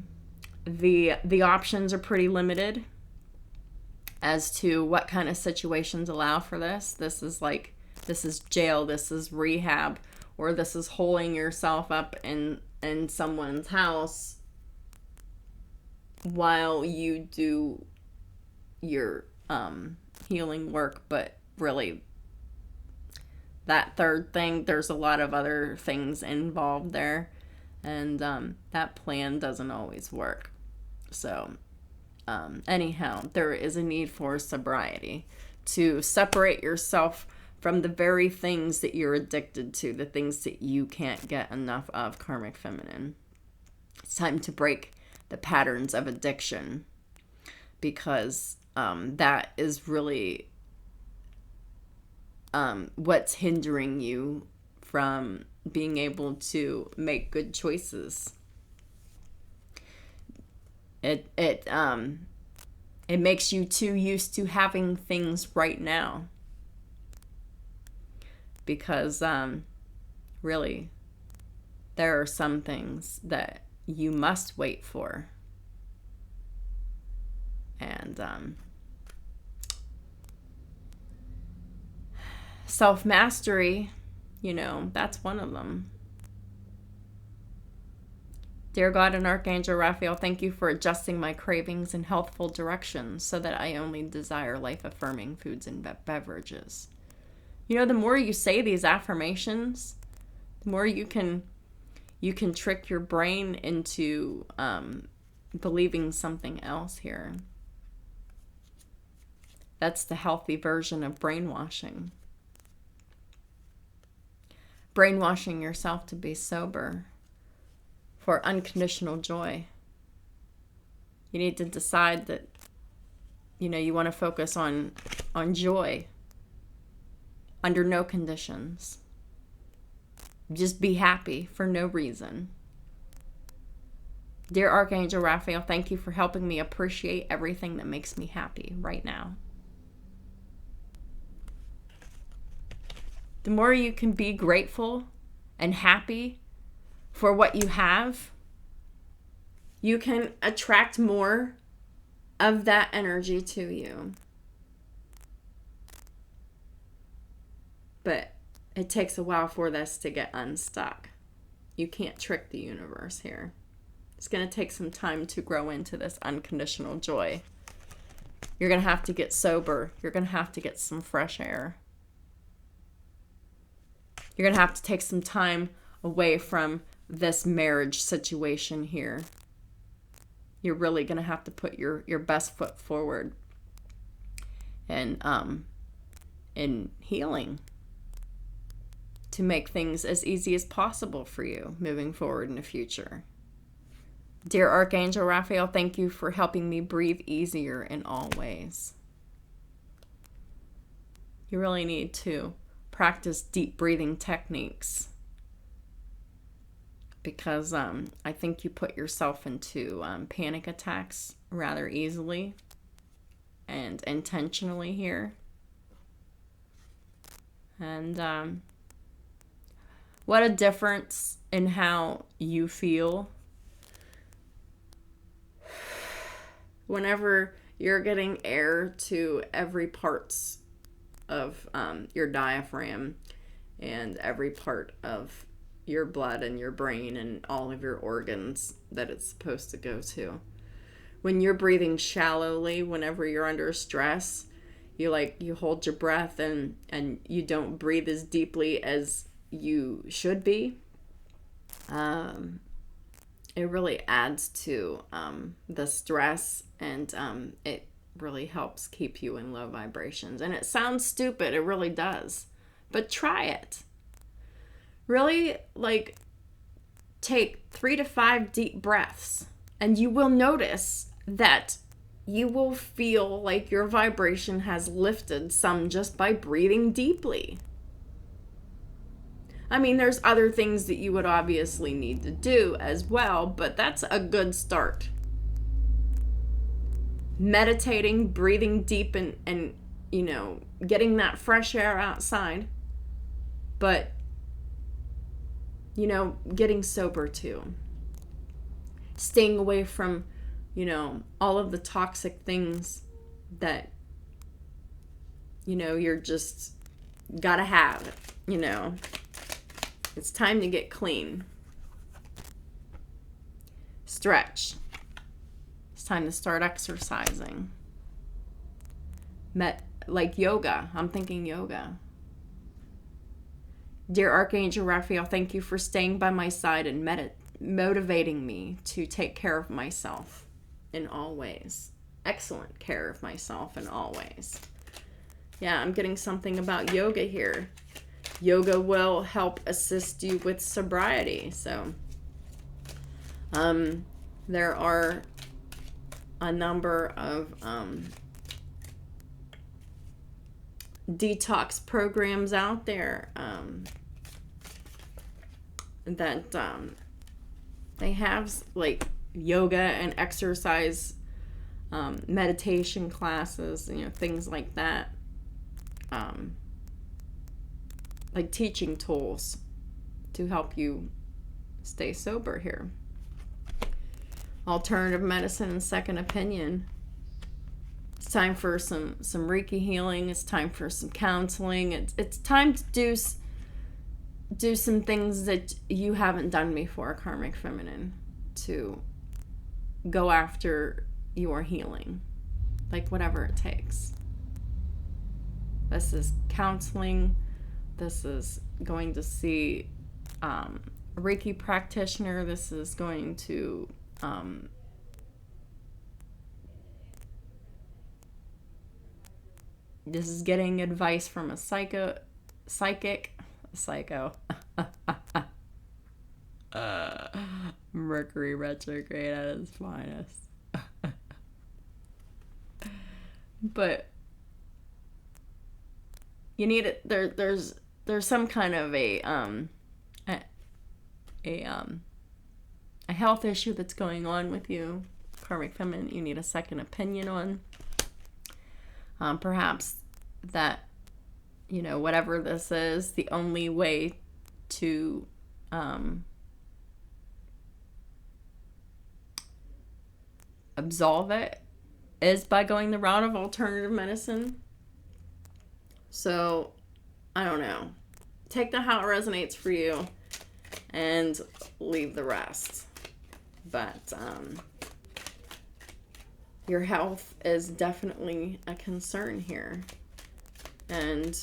options are pretty limited as to what kind of situations allow for this. This is jail, this is rehab, or this is holding yourself up in someone's house while you do your healing work. But really, that third thing, there's a lot of other things involved there, and that plan doesn't always work. So anyhow, there is a need for sobriety to separate yourself from the very things that you're addicted to, the things that you can't get enough of, Karmic Feminine. It's time to break the patterns of addiction, because that is really what's hindering you from being able to make good choices. It makes you too used to having things right now, because really there are some things that you must wait for, and self-mastery, that's one of them. Dear God and Archangel Raphael, thank you for adjusting my cravings in healthful directions so that I only desire life-affirming foods and beverages. The more you say these affirmations, the more you can trick your brain into believing something else here. That's the healthy version of brainwashing. Brainwashing yourself to be sober for unconditional joy. You need to decide that, you want to focus on joy under no conditions. Just be happy for no reason. Dear Archangel Raphael, thank you for helping me appreciate everything that makes me happy right now. The more you can be grateful and happy for what you have, you can attract more of that energy to you. But it takes a while for this to get unstuck. You can't trick the universe here. It's going to take some time to grow into this unconditional joy. You're going to have to get sober. You're going to have to get some fresh air. You're going to have to take some time away from this marriage situation here. You're really going to have to put your best foot forward and in healing to make things as easy as possible for you moving forward in the future. Dear Archangel Raphael, thank you for helping me breathe easier in all ways. You really need to practice deep breathing techniques, because I think you put yourself into panic attacks rather easily and intentionally here. And what a difference in how you feel whenever you're getting air to every parts of your diaphragm and every part of your blood and your brain and all of your organs that it's supposed to go to. When you're breathing shallowly, whenever you're under stress, you hold your breath and you don't breathe as deeply as you should be. It really adds to the stress, and it really helps keep you in low vibrations. And it sounds stupid, it really does, but try it. Really, take 3 to 5 deep breaths, and you will notice that you will feel like your vibration has lifted some just by breathing deeply. I mean, there's other things that you would obviously need to do as well, but that's a good start. meditating, breathing deep, and you know, getting that fresh air outside. But, you know, getting sober too. Staying away from, you know, all of the toxic things that, you know, you're just gotta have, you know. It's time to get clean. Stretch. It's time to start exercising. Like yoga. I'm thinking yoga. Dear Archangel Raphael, thank you for staying by my side and motivating me to take care of myself in all ways. Excellent care of myself in all ways. Yeah, I'm getting something about yoga here. Yoga will help assist you with sobriety. So, there are a number of detox programs out there that they have, like yoga and exercise, meditation classes, you know, things like that, like teaching tools to help you stay sober here. Alternative medicine and second opinion. It's time for some Reiki healing. It's time for some counseling. It's time to do some things that you haven't done before, Karmic Feminine, to go after your healing, like whatever it takes. This is counseling. This is going to see a Reiki practitioner. This is going to this is getting advice from a psychic. Mercury retrograde at its finest. But you need it. There's some kind of a health issue that's going on with you, Karmic Feminine. You need a second opinion on. Perhaps that, you know, whatever this is, the only way to absolve it is by going the route of alternative medicine. So, I don't know. Take the how it resonates for you and leave the rest. But your health is definitely a concern here. And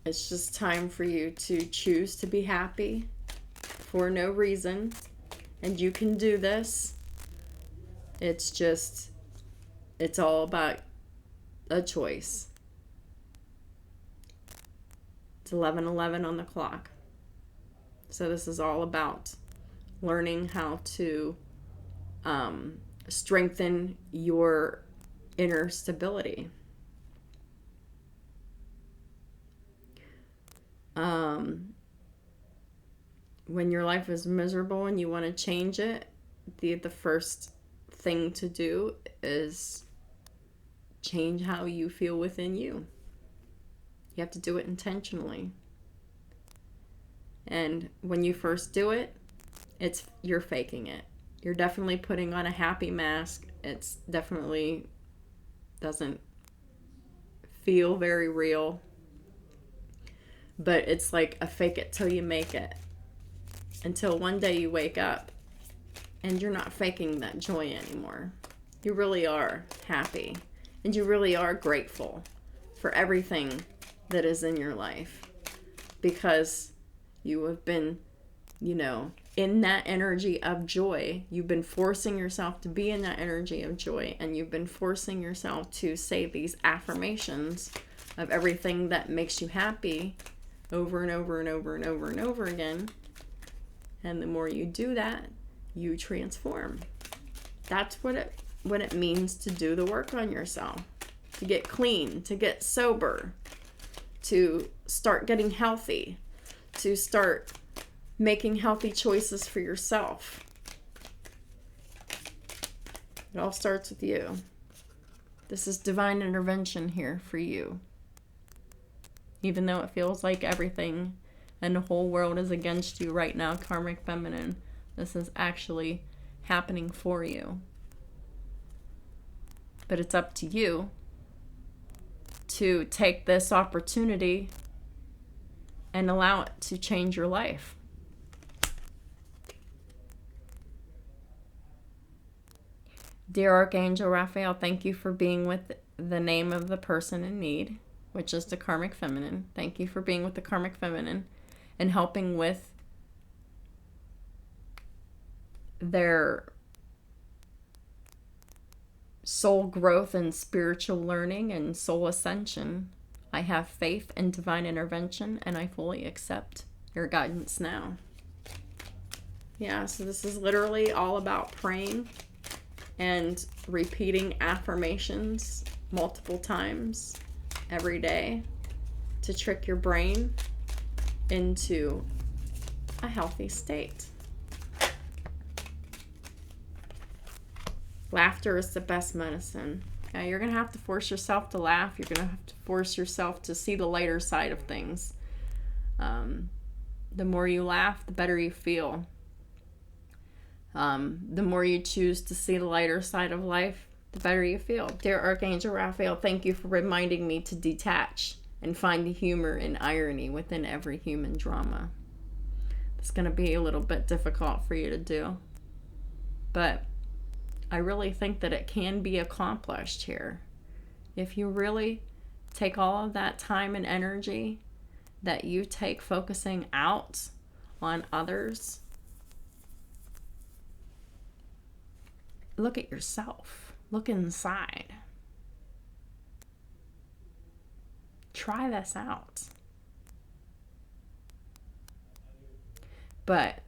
it's just time for you to choose to be happy for no reason. And you can do this. It's all about a choice. It's 11:11 on the clock. So this is all about learning how to strengthen your inner stability. When your life is miserable and you want to change it, the first thing to do is change how you feel within you. You have to do it intentionally. And when you first do it, you're faking it. You're definitely putting on a happy mask. It's definitely doesn't feel very real. But it's like a fake it till you make it. Until one day you wake up and you're not faking that joy anymore. You really are happy. And you really are grateful for everything that is in your life. Because you have been, you know, in that energy of joy. You've been forcing yourself to be in that energy of joy. And you've been forcing yourself to say these affirmations of everything that makes you happy over and over and over and over and over again. And the more you do that, you transform. That's what it means to do the work on yourself. To get clean, to get sober, to start getting healthy, to start making healthy choices for yourself. It all starts with you. This is divine intervention here for you. Even though it feels like everything and the whole world is against you right now, Karmic Feminine, this is actually happening for you. But it's up to you to take this opportunity and allow it to change your life. Dear Archangel Raphael, thank you for being with the name of the person in need, which is the Karmic Feminine. Thank you for being with the Karmic Feminine and helping with their soul growth and spiritual learning and soul ascension. I have faith in divine intervention and I fully accept your guidance now. Yeah, so this is literally all about praying and repeating affirmations multiple times every day to trick your brain into a healthy state. Laughter is the best medicine. Okay, you're going to have to force yourself to laugh. You're going to have to force yourself to see the lighter side of things. The more you laugh, the better you feel. The more you choose to see the lighter side of life, the better you feel. Dear Archangel Raphael, thank you for reminding me to detach and find the humor and irony within every human drama. It's going to be a little bit difficult for you to do, but I really think that it can be accomplished here. If you really take all of that time and energy that you take focusing out on others, look at yourself. Look inside. Try this out. But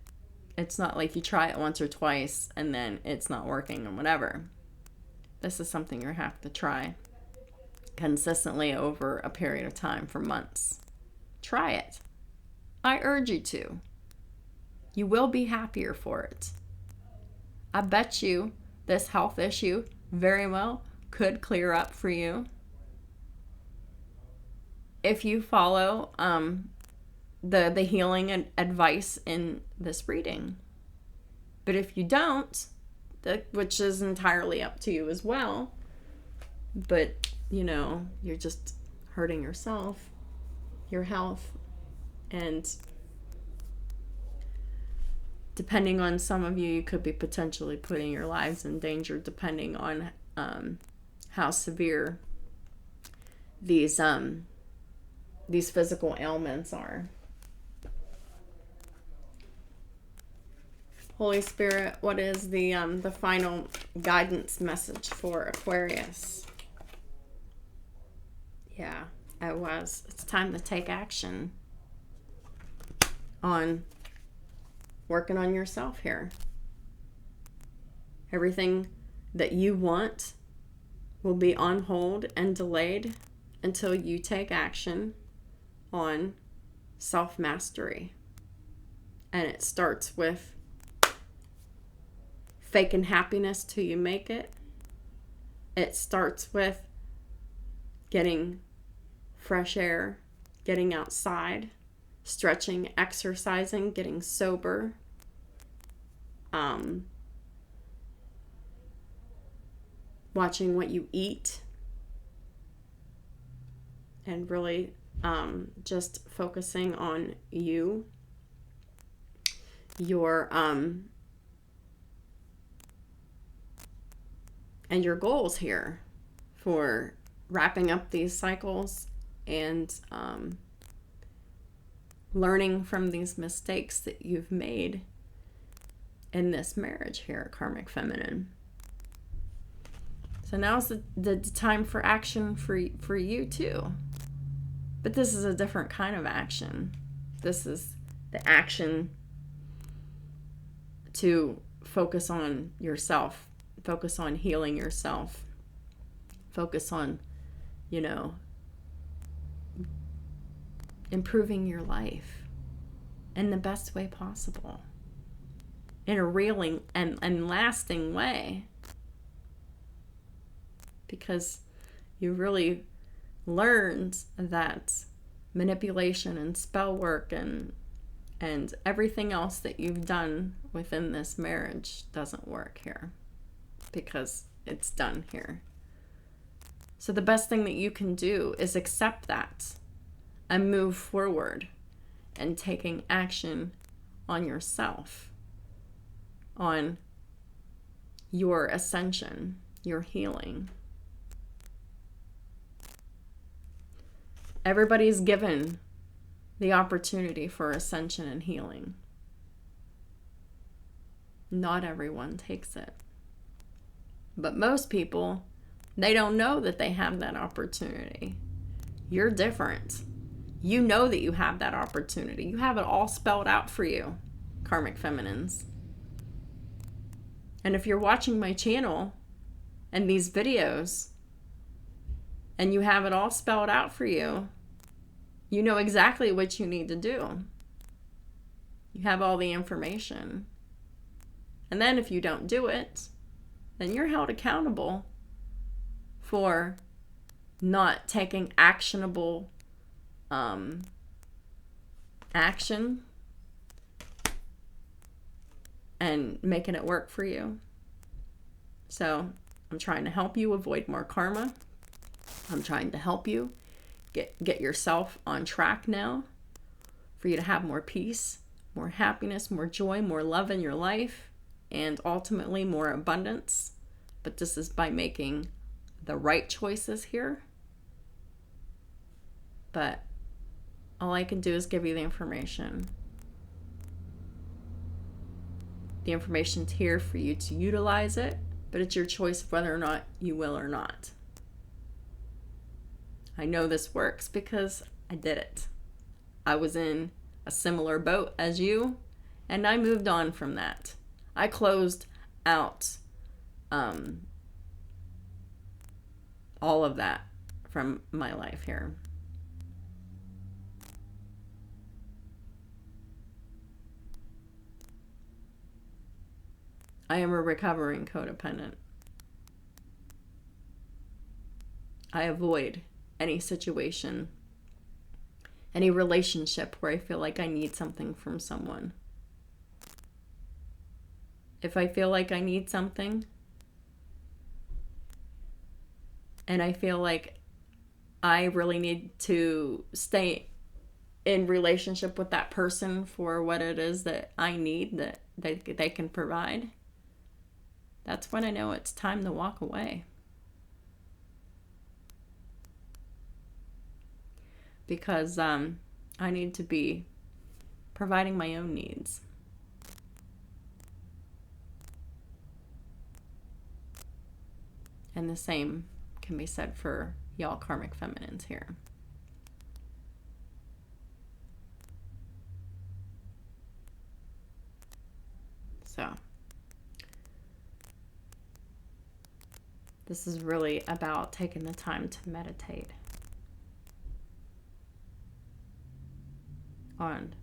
it's not like you try it once or twice and then it's not working and whatever. This is something you have to try consistently over a period of time for months. Try it. I urge you to. You will be happier for it. I bet you this health issue very well could clear up for you if you follow the healing advice in this reading. But if you don't, which is entirely up to you as well, but you're just hurting yourself, your health, and depending on some of you, you could be potentially putting your lives in danger depending on how severe these physical ailments are. Holy Spirit, what is the final guidance message for Aquarius? Yeah, it was. It's time to take action on working on yourself here. Everything that you want will be on hold and delayed until you take action on self-mastery. And it starts with faking happiness till you make it. It starts with getting fresh air, getting outside, stretching, exercising, getting sober, watching what you eat, and really just focusing on you, your and your goals here for wrapping up these cycles and learning from these mistakes that you've made in this marriage here, Karmic Feminine. So now's the time for action for you too. But this is a different kind of action. This is the action to focus on yourself, focus on healing yourself, focus on, improving your life in the best way possible, in a real and lasting way. because you really learned that manipulation and spell work and everything else that you've done within this marriage doesn't work here, because it's done here. So the best thing that you can do is accept that and move forward and taking action on yourself, on your ascension, your healing. Everybody's given the opportunity for ascension and healing. Not everyone takes it. But most people, they don't know that they have that opportunity. You're different. You know that you have that opportunity. You have it all spelled out for you, Karmic Feminines. And if you're watching my channel and these videos and you have it all spelled out for you, you know exactly what you need to do. You have all the information. And then if you don't do it, then you're held accountable for not taking actionable action and making it work for you. So I'm trying to help you avoid more karma. I'm trying to help you get yourself on track now, for you to have more peace, more happiness, more joy, more love in your life, and ultimately more abundance. But this is by making the right choices here. But all I can do is give you the information. The information's here for you to utilize it, but it's your choice of whether or not you will or not. I know this works because I did it. I was in a similar boat as you, and I moved on from that. I closed out all of that from my life here. I am a recovering codependent. I avoid any situation, any relationship where I feel like I need something from someone. If I feel like I need something, and I feel like I really need to stay in relationship with that person for what it is that I need, that they can provide, that's when I know it's time to walk away. Because I need to be providing my own needs. And the same can be said for y'all Karmic Feminines here. So this is really about taking the time to meditate on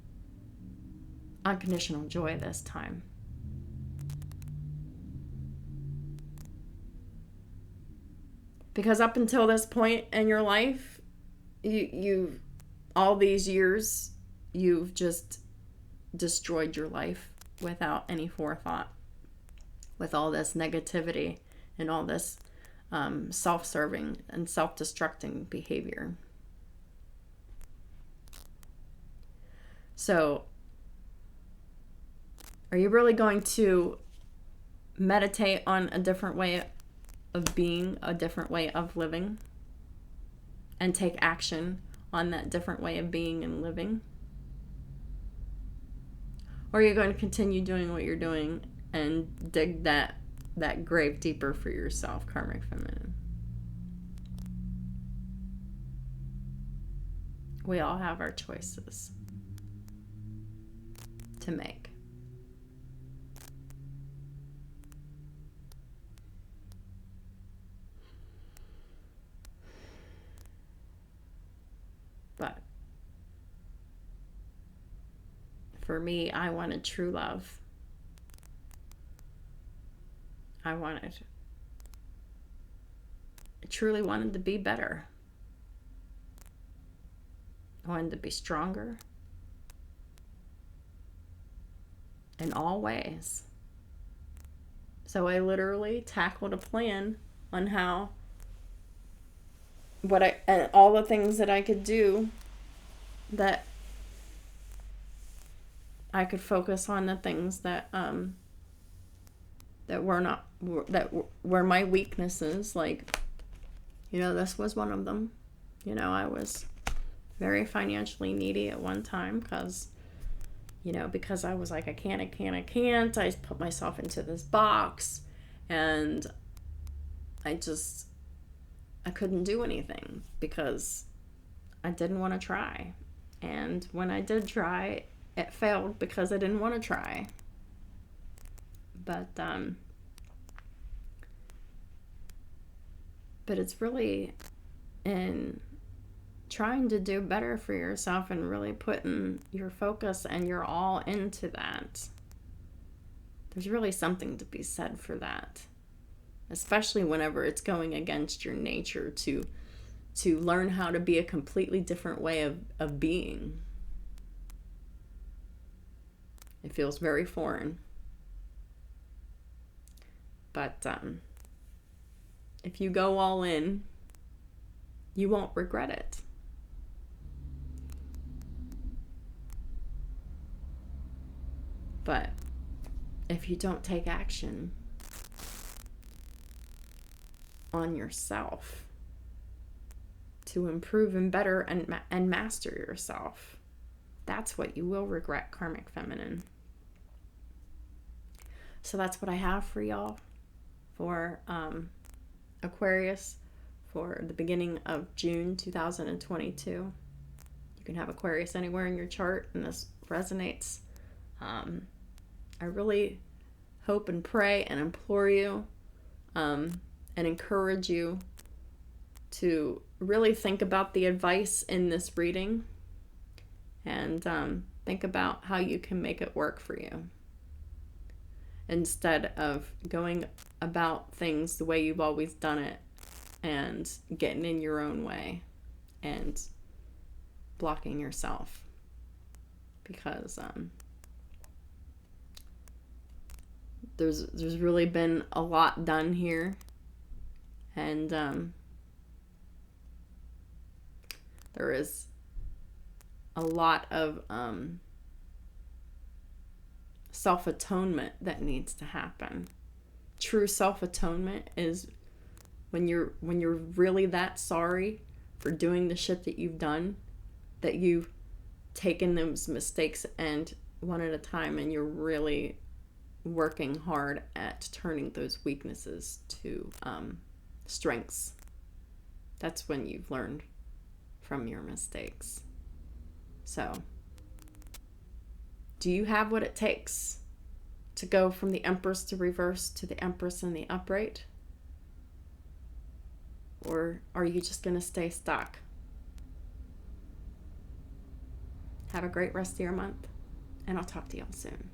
unconditional joy this time. Because up until this point in your life, you all these years, you've just destroyed your life without any forethought, with all this negativity and all this self-serving and self-destructing behavior. So, are you really going to meditate on a different way of being, a different way of living, and take action on that different way of being and living? Or are you going to continue doing what you're doing and dig that grave deeper for yourself, Karmic Feminine? We all have our choices to make. But for me, I wanted true love. I wanted truly wanted to be better. I wanted to be stronger in all ways. So I literally tackled a plan on how, and all the things that I could do that I could focus on the things that were my weaknesses. Like, this was one of them. I was very financially needy at one time because I was like, I can't. I put myself into this box, and I couldn't do anything because I didn't want to try. And when I did try, it failed because I didn't want to try. But it's really in trying to do better for yourself and really putting your focus and your all into that. There's really something to be said for that, especially whenever it's going against your nature to learn how to be a completely different way of being. It feels very foreign. But if you go all in, you won't regret it. But if you don't take action on yourself to improve and better and master yourself, that's what you will regret, Karmic Feminine. So that's what I have for y'all for Aquarius for the beginning of June 2022. You can have Aquarius anywhere in your chart, and this resonates. I really hope and pray and implore you and encourage you to really think about the advice in this reading and think about how you can make it work for you, instead of going about things the way you've always done it and getting in your own way and blocking yourself. Because there's really been a lot done here, and there is a lot of self-atonement that needs to happen. True self-atonement is when you're really that sorry for doing the shit that you've done, that you've taken those mistakes and one at a time, and you're really working hard at turning those weaknesses to strengths. That's when you've learned from your mistakes. So, do you have what it takes to go from the Empress to reverse to the Empress in the upright? Or are you just going to stay stuck? Have a great rest of your month, and I'll talk to y'all soon.